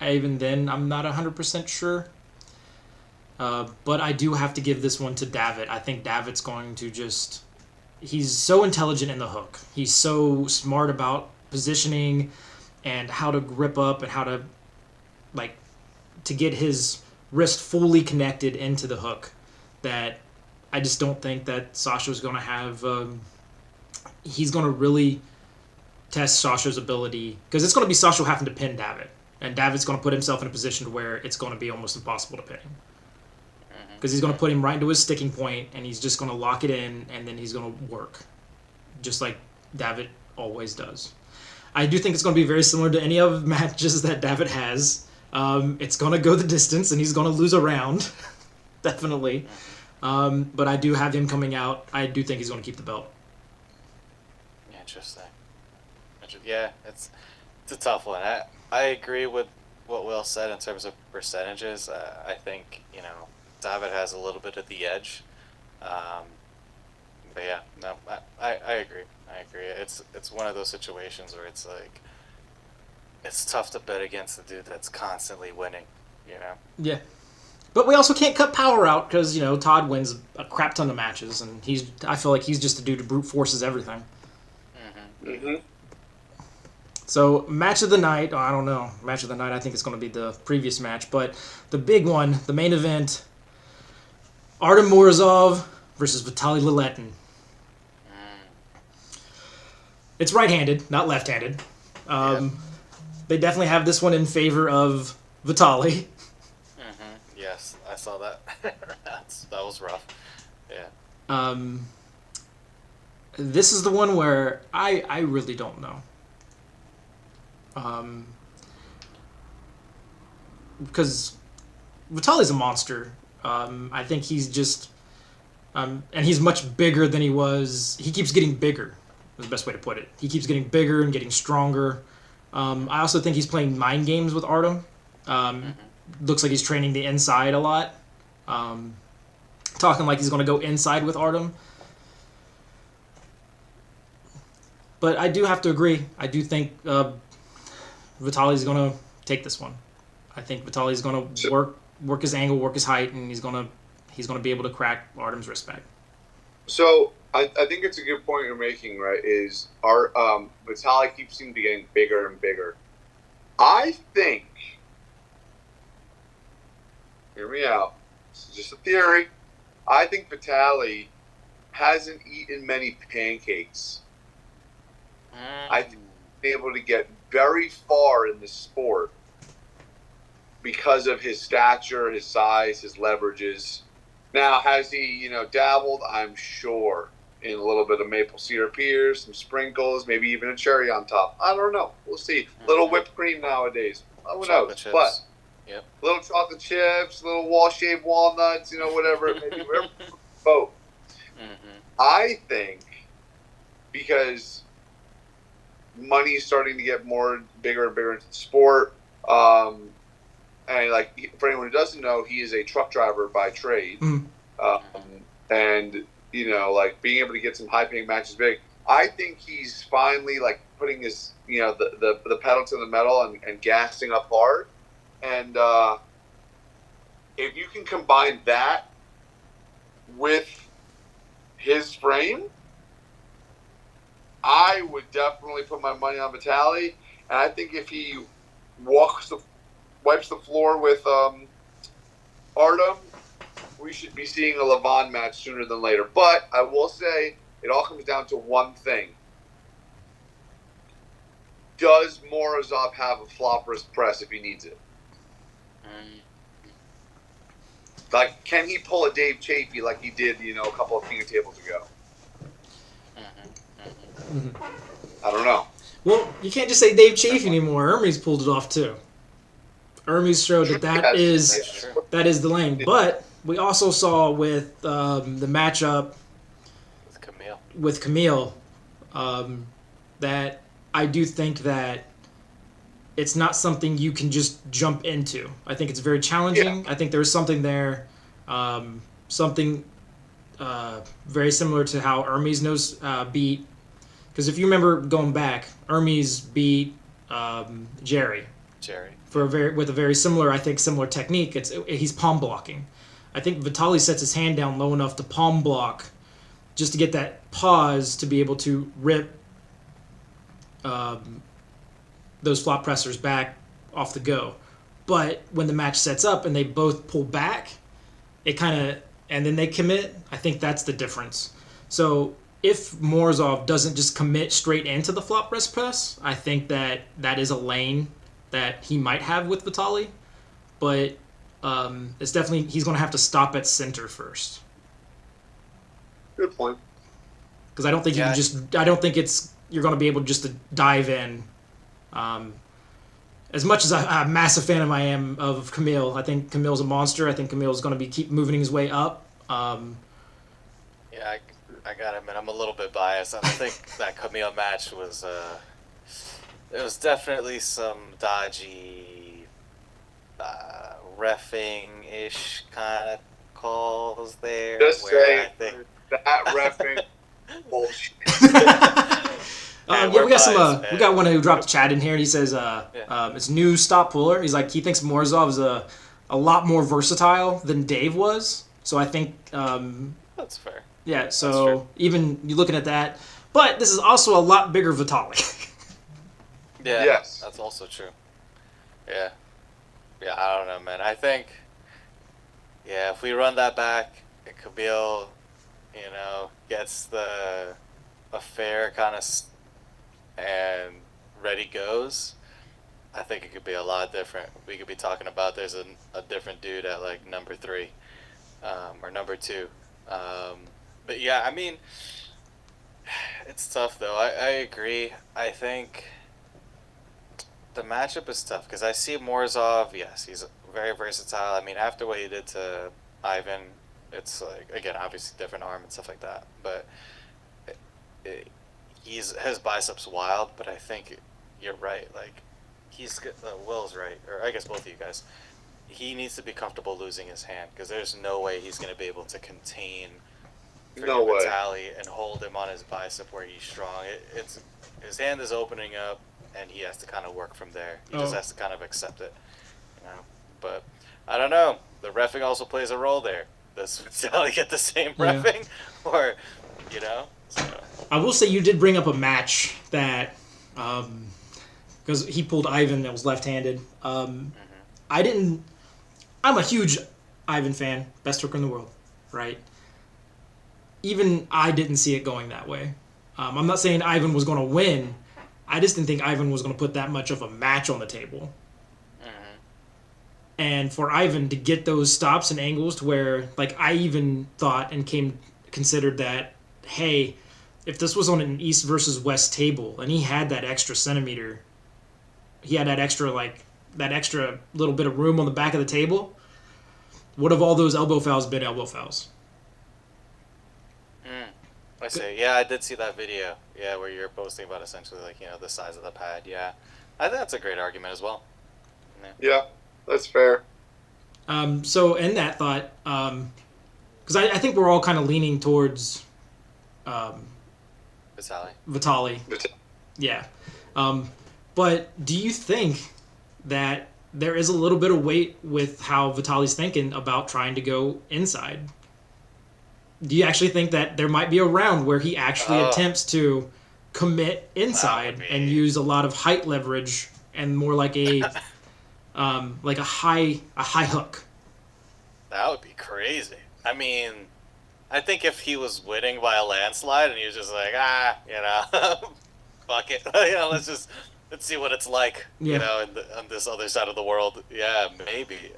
even then, I'm not 100% sure. But I do have to give this one to David. I think David's going to just... He's so intelligent in the hook. He's so smart about positioning and how to grip up and how to, like, to get his wrist fully connected into the hook that I just don't think that Sasha's going to have... he's going to really test Sasha's ability, because it's going to be Sasha having to pin David. And David's going to put himself in a position where it's going to be almost impossible to pin him. Because he's going to put him right into his sticking point, and he's just going to lock it in, and then he's going to work. Just like David always does. I do think it's going to be very similar to any of the matches that David has. It's going to go the distance, and he's going to lose a round. Definitely. But I do have him coming out. I do think he's going to keep the belt. Interesting. Yeah, it's a tough one. I agree with what Will said in terms of percentages. I think, David has a little bit of the edge. But yeah, no, I agree. I agree. It's one of those situations where it's like, it's tough to bet against the dude that's constantly winning, Yeah. But we also can't cut power out because, Todd wins a crap ton of matches, and I feel like he's just a dude who brute forces everything. Mm-hmm. So, match of the night, I don't know. Match of the night, I think it's going to be the previous match. But the big one, the main event, Artem Morozov versus Vitaly Liletin. It's right-handed, not left-handed. They definitely have this one in favor of Vitaly. Yes, I saw that. That was rough. Yeah. This is the one where I really don't know. Because Vitaly's a monster. I think he's just... and he's much bigger than he was. He keeps getting bigger, is the best way to put it. He keeps getting bigger and getting stronger. I also think he's playing mind games with Artem. Looks like he's training the inside a lot. Talking like he's going to go inside with Artem. But I do have to agree. I do think Vitaly's going to take this one. I think Vitaly's going to work his angle, work his height, and he's going to be able to crack Artem's wrist back. So I think it's a good point you're making, right? Is our Vitaly keeps seeming to be getting bigger and bigger. I think, hear me out, this is just a theory, I think Vitaly hasn't eaten many pancakes. I think he's able to get very far in the sport because of his stature, his size, his leverages. Now, has he, dabbled? I'm sure, in a little bit of maple syrup here, some sprinkles, maybe even a cherry on top. I don't know. We'll see. Little whipped cream nowadays. Who knows? Chips. But Yep. little chocolate chips, little wall-shaped walnuts, whatever it may be. Whatever. Both. I think because money's starting to get bigger and bigger into the sport, and for anyone who doesn't know, he is a truck driver by trade, and being able to get some high-paying matches big. I think he's finally putting his the pedal to the metal and gassing up hard, and if you can combine that with his frame, I would definitely put my money on Vitaly, and I think if he wipes the floor with Artem, we should be seeing a Levon match sooner than later. But I will say, it all comes down to one thing. Does Morozov have a flop wrist press if he needs it? Can he pull a Dave Chafee like he did, a couple of King of Tables ago? I don't know. Well, you can't just say Dave Chafee anymore. Hermes pulled it off too. Hermes showed that is the lane. But we also saw with the matchup with Camille that I do think that it's not something you can just jump into. I think it's very challenging. Yeah. I think there's something there, something very similar to how Hermes knows beat. Because if you remember going back, Hermes beat Jerry with a very similar, I think, similar technique. He's palm blocking. I think Vitaly sets his hand down low enough to palm block, just to get that pause to be able to rip those flop pressers back off the go. But when the match sets up and they both pull back, and then they commit, I think that's the difference. So if Morozov doesn't just commit straight into the flop rest press, I think that is a lane that he might have with Vitaly. But it's definitely, he's going to have to stop at center first. Good point. Because I don't think you're going to be able just to dive in. As much as I'm a massive fan I am of Camille, I think Camille's a monster. I think Camille's going to keep moving his way up. Yeah, I gotta admit, I'm a little bit biased. I don't think that Camille match was, there was definitely some dodgy, reffing-ish kind of calls there. Just say that reffing bullshit. We got one who dropped a chat in here, and he says it's new stop puller. He's like, he thinks Morozov is a lot more versatile than Dave was. So I think that's fair. Yeah, so even you looking at that, but this is also a lot bigger Vitaly. Yeah, yes, that's also true. Yeah, I don't know, man. I think, if we run that back, and Camille, gets a fair kind of and ready goes, I think it could be a lot different. We could be talking about there's a different dude at like number 3, or number 2. But yeah, I mean, it's tough though. I agree. I think the matchup is tough because I see Morozov. Yes, he's very versatile. I mean, after what he did to Ivan, it's like, again, obviously different arm and stuff like that. But his biceps wild. But I think you're right. Like Will's right, or I guess both of you guys. He needs to be comfortable losing his hand because there's no way he's going to be able to contain Vitaly and hold him on his bicep where he's strong. It's his hand is opening up, and he has to kind of work from there. He just has to kind of accept it, But I don't know. The reffing also plays a role there. Does Vitaly get the same reffing, or So. I will say you did bring up a match that, because he pulled Ivan that was left-handed. I'm a huge Ivan fan, best hooker in the world, right? Even I didn't see it going that way. I'm not saying Ivan was going to win. I just didn't think Ivan was going to put that much of a match on the table. And for Ivan to get those stops and angles to where, like, I even thought and considered that, hey, if this was on an East versus West table and he had that extra centimeter, he had that extra little bit of room on the back of the table, what have all those elbow fouls been elbow fouls? I see. Yeah, I did see that video. Yeah, where you're posting about essentially the size of the pad. Yeah, I think that's a great argument as well. Yeah, that's fair. So in that thought, because I think we're all kind of leaning towards Vitaly. Yeah. But do you think that there is a little bit of weight with how Vitaly's thinking about trying to go inside? Do you actually think that there might be a round where he actually attempts to commit inside and use a lot of height leverage and more like a high hook? That would be crazy. I mean, I think if he was winning by a landslide and he was just like, fuck it, let's see what it's like, on this other side of the world. Yeah, maybe.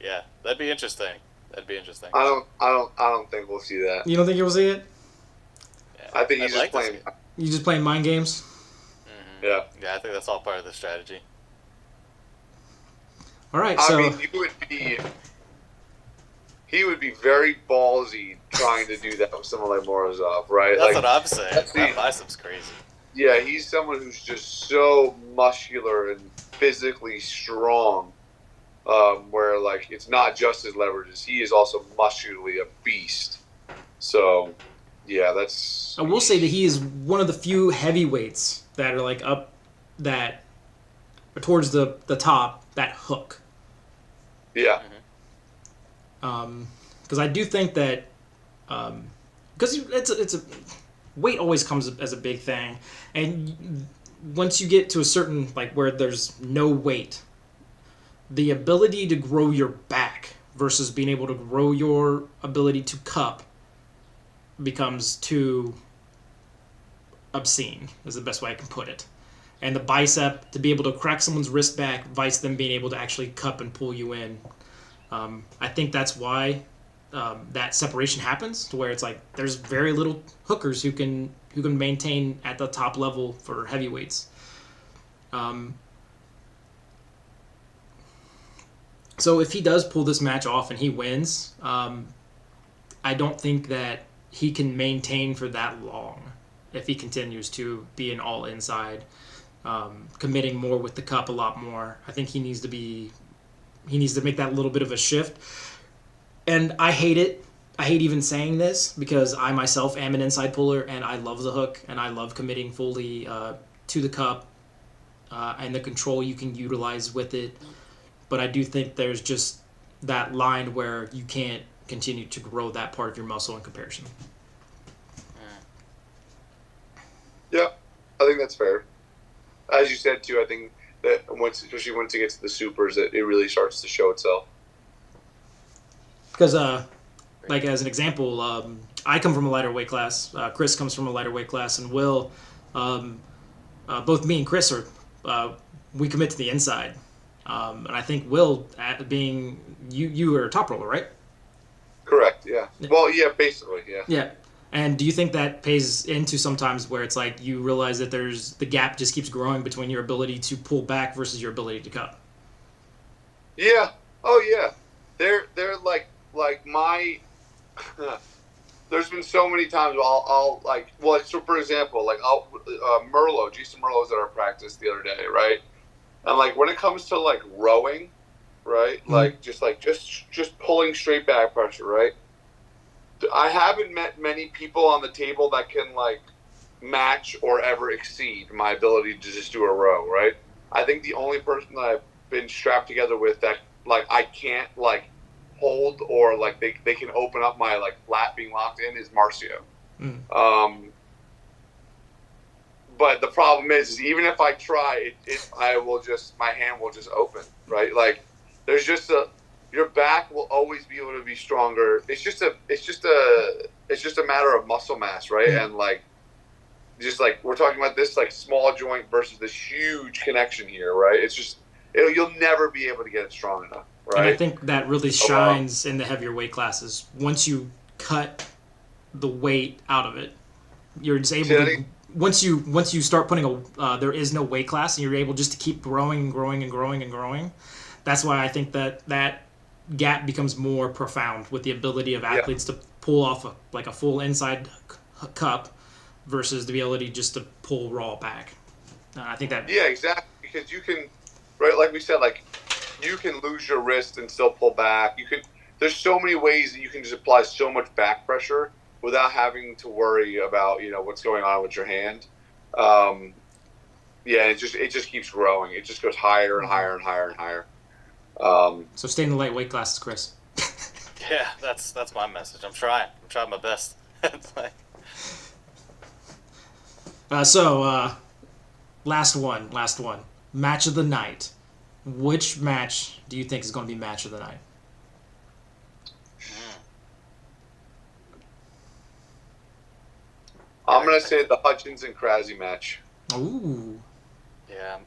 Yeah, that'd be interesting. I don't think we'll see that. You don't think you'll see it? Yeah, I think he's just playing. You just playing mind games. Yeah. Yeah, I think that's all part of the strategy. All right. I mean, he would be very ballsy trying to do that with someone like Morozov, right? That's what I'm saying. That bicep's crazy. Yeah, he's someone who's just so muscular and physically strong. Where like it's not just his leverages, he is also muscularly a beast. So, yeah, that's. I will say that he is one of the few heavyweights that are like up that towards the top that hook. Yeah. Because I do think that because it's a weight always comes as a big thing, and once you get to a certain like where there's no weight, the ability to grow your back versus being able to grow your ability to cup becomes too obscene is the best way I can put it. And the bicep to be able to crack someone's wrist back vice them being able to actually cup and pull you in. I think that's why that separation happens to where it's like there's very little hookers who can maintain at the top level for heavyweights. So if he does pull this match off and he wins, I don't think that he can maintain for that long if he continues to be an all inside, committing more with the cup a lot more. I think he needs to make that little bit of a shift. And I hate it. I hate even saying this because I myself am an inside puller and I love the hook and I love committing fully to the cup and the control you can utilize with it. But I do think there's just that line where you can't continue to grow that part of your muscle in comparison. Yeah, I think that's fair. As you said too, I think that especially once it gets to the supers, it really starts to show itself. Because, like as an example, I come from a lighter weight class. Kris comes from a lighter weight class, and Will, both me and Kris we commit to the inside. And I think Will, at being you are a top roller, right? Correct. Yeah. Well, yeah, basically, yeah. Yeah. And do you think that pays into sometimes where it's like you realize that the gap just keeps growing between your ability to pull back versus your ability to cup? Yeah. Oh yeah. They're like my. There's been so many times I'll like so for example like Jason Merlot's at our practice the other day, right? And like when it comes to like rowing, right? Mm-hmm. Like just pulling straight back pressure, right? I haven't met many people on the table that can like match or ever exceed my ability to just do a row, right? I think the only person that I've been strapped together with that like I can't like hold or like they can open up my like lat being locked in is Marcio. Mm. But the problem is even if I try, my hand will just open, right? Like there's just your back will always be able to be stronger. It's just a matter of muscle mass, right? Mm. And like, just like we're talking about this like small joint versus this huge connection here, right? It's just you'll never be able to get it strong enough, right? And I think that really shines in the heavier weight classes. Once you cut the weight out of it, you're just able to. Once you start putting there is no weight class, and you're able just to keep growing and growing and growing and growing. That's why I think that gap becomes more profound with the ability of athletes to pull off a full inside cup versus the ability just to pull raw back. I think that. Yeah, exactly. Because you can, right? Like we said, like you can lose your wrist and still pull back. There's so many ways that you can just apply so much back pressure without having to worry about what's going on with your hand. It just keeps growing. It just goes higher and higher and higher and higher. So stay in the lightweight classes, Kris. Yeah, that's my message. I'm trying my best. Last one. Match of the night. Which match do you think is going to be match of the night? I'm going to say the Hutchins and Krasny match. Ooh. Yeah,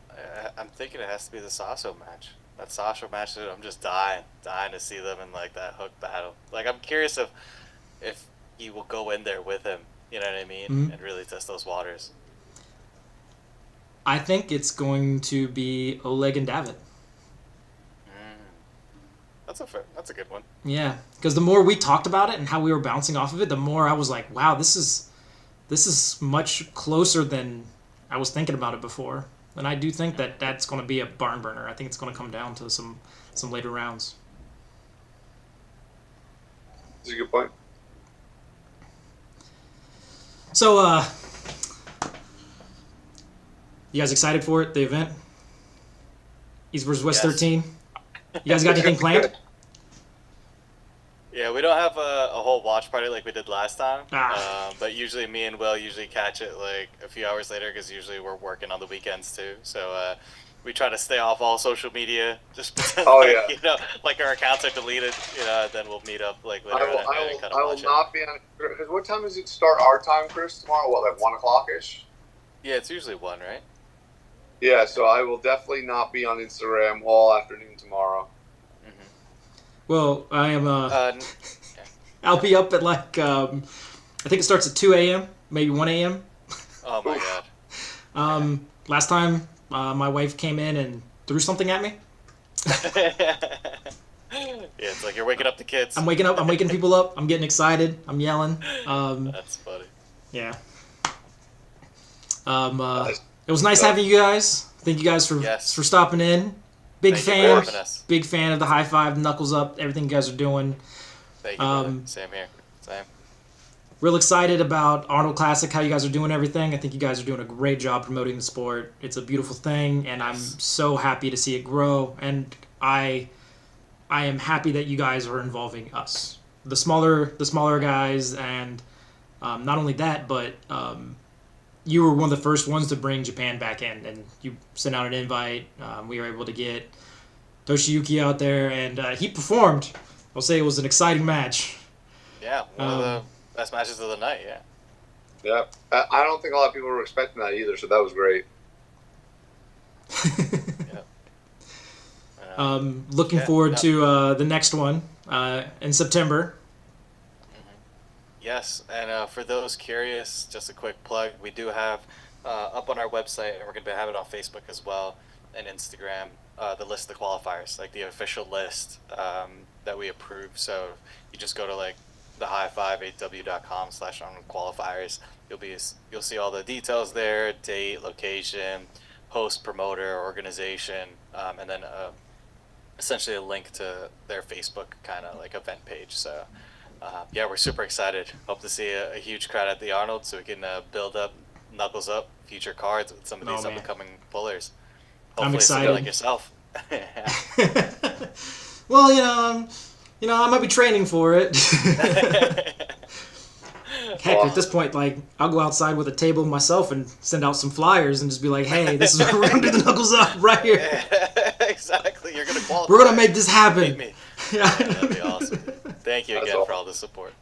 I'm thinking it has to be the Sasso match. That Sasso match, I'm just dying to see them in like that hook battle. Like I'm curious if he will go in there with him. You know what I mean? Mm-hmm. And really test those waters. I think it's going to be Oleg and David. That's a good one. Yeah, because the more we talked about it and how we were bouncing off of it, the more I was like, wow, this is much closer than I was thinking about it before, and I do think that that's going to be a barn burner. I think it's going to come down to some later rounds. That's a good point. So, you guys excited for it? The event, East vs. West Yes. 13. You guys got anything planned? Yeah, we don't have a whole watch party like we did last time. Ah. But usually me and Will usually catch it like a few hours later because usually we're working on the weekends too. So we try to stay off all social media. Just pretend like our accounts are deleted. Then we'll meet up like later on and kind of I will watch it. not be on. Because what time does it start our time, Chris? Tomorrow, what, like 1 o'clock ish? Yeah, it's usually 1, right? Yeah, so I will definitely not be on Instagram all afternoon tomorrow. Well, I am. Yeah. I'll be up at like I think it starts at 2 a.m. maybe 1 a.m. Oh my god. Last time my wife came in and threw something at me. Yeah, it's like you're waking up the kids. I'm waking people up. I'm getting excited. I'm yelling. That's funny. Yeah. Nice. It was nice having you guys. Thank you guys for stopping in. Big Thank you for fan. having us. Big fan of the high five, Knuckles Up, everything you guys are doing. Thank you, brother. Same here. Same. Real excited about Arnold Classic, how you guys are doing everything. I think you guys are doing a great job promoting the sport. It's a beautiful thing, and I'm so happy to see it grow. And I am happy that you guys are involving us, the smaller guys, and not only that, but you were one of the first ones to bring Japan back in, and you sent out an invite. We were able to get Toshiyuki out there, and he performed. I'll say it was an exciting match. Yeah, one of the best matches of the night, yeah. Yeah, I don't think a lot of people were expecting that either, so that was great. Looking forward to the next one in September. Yes, and for those curious, just a quick plug, we do have up on our website, and we're going to have it on Facebook as well, and Instagram, the list of the qualifiers, like the official list that we approve. So you just go to like TheHighFiveAW.com/qualifiers. You'll see all the details there: date, location, host, promoter, organization, and then essentially a link to their Facebook kind of like event page. So yeah, we're super excited. Hope to see a huge crowd at the Arnold so we can build up Knuckles Up future cards with some of these up-and-coming pullers. Hopefully I'm excited. Like yourself. Well, I might be training for it. Heck, at this point, like, I'll go outside with a table myself and send out some flyers and just be like, hey, this is where we're going to do the Knuckles Up right here. Exactly. You're going to qualify. We're going to make this happen. Me. Yeah, that'd be awesome. Thank you again for all the support.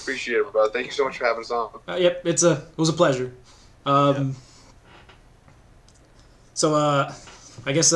Appreciate it, brother. Thank you so much for having us on. Yep, it was a pleasure. So, I guess...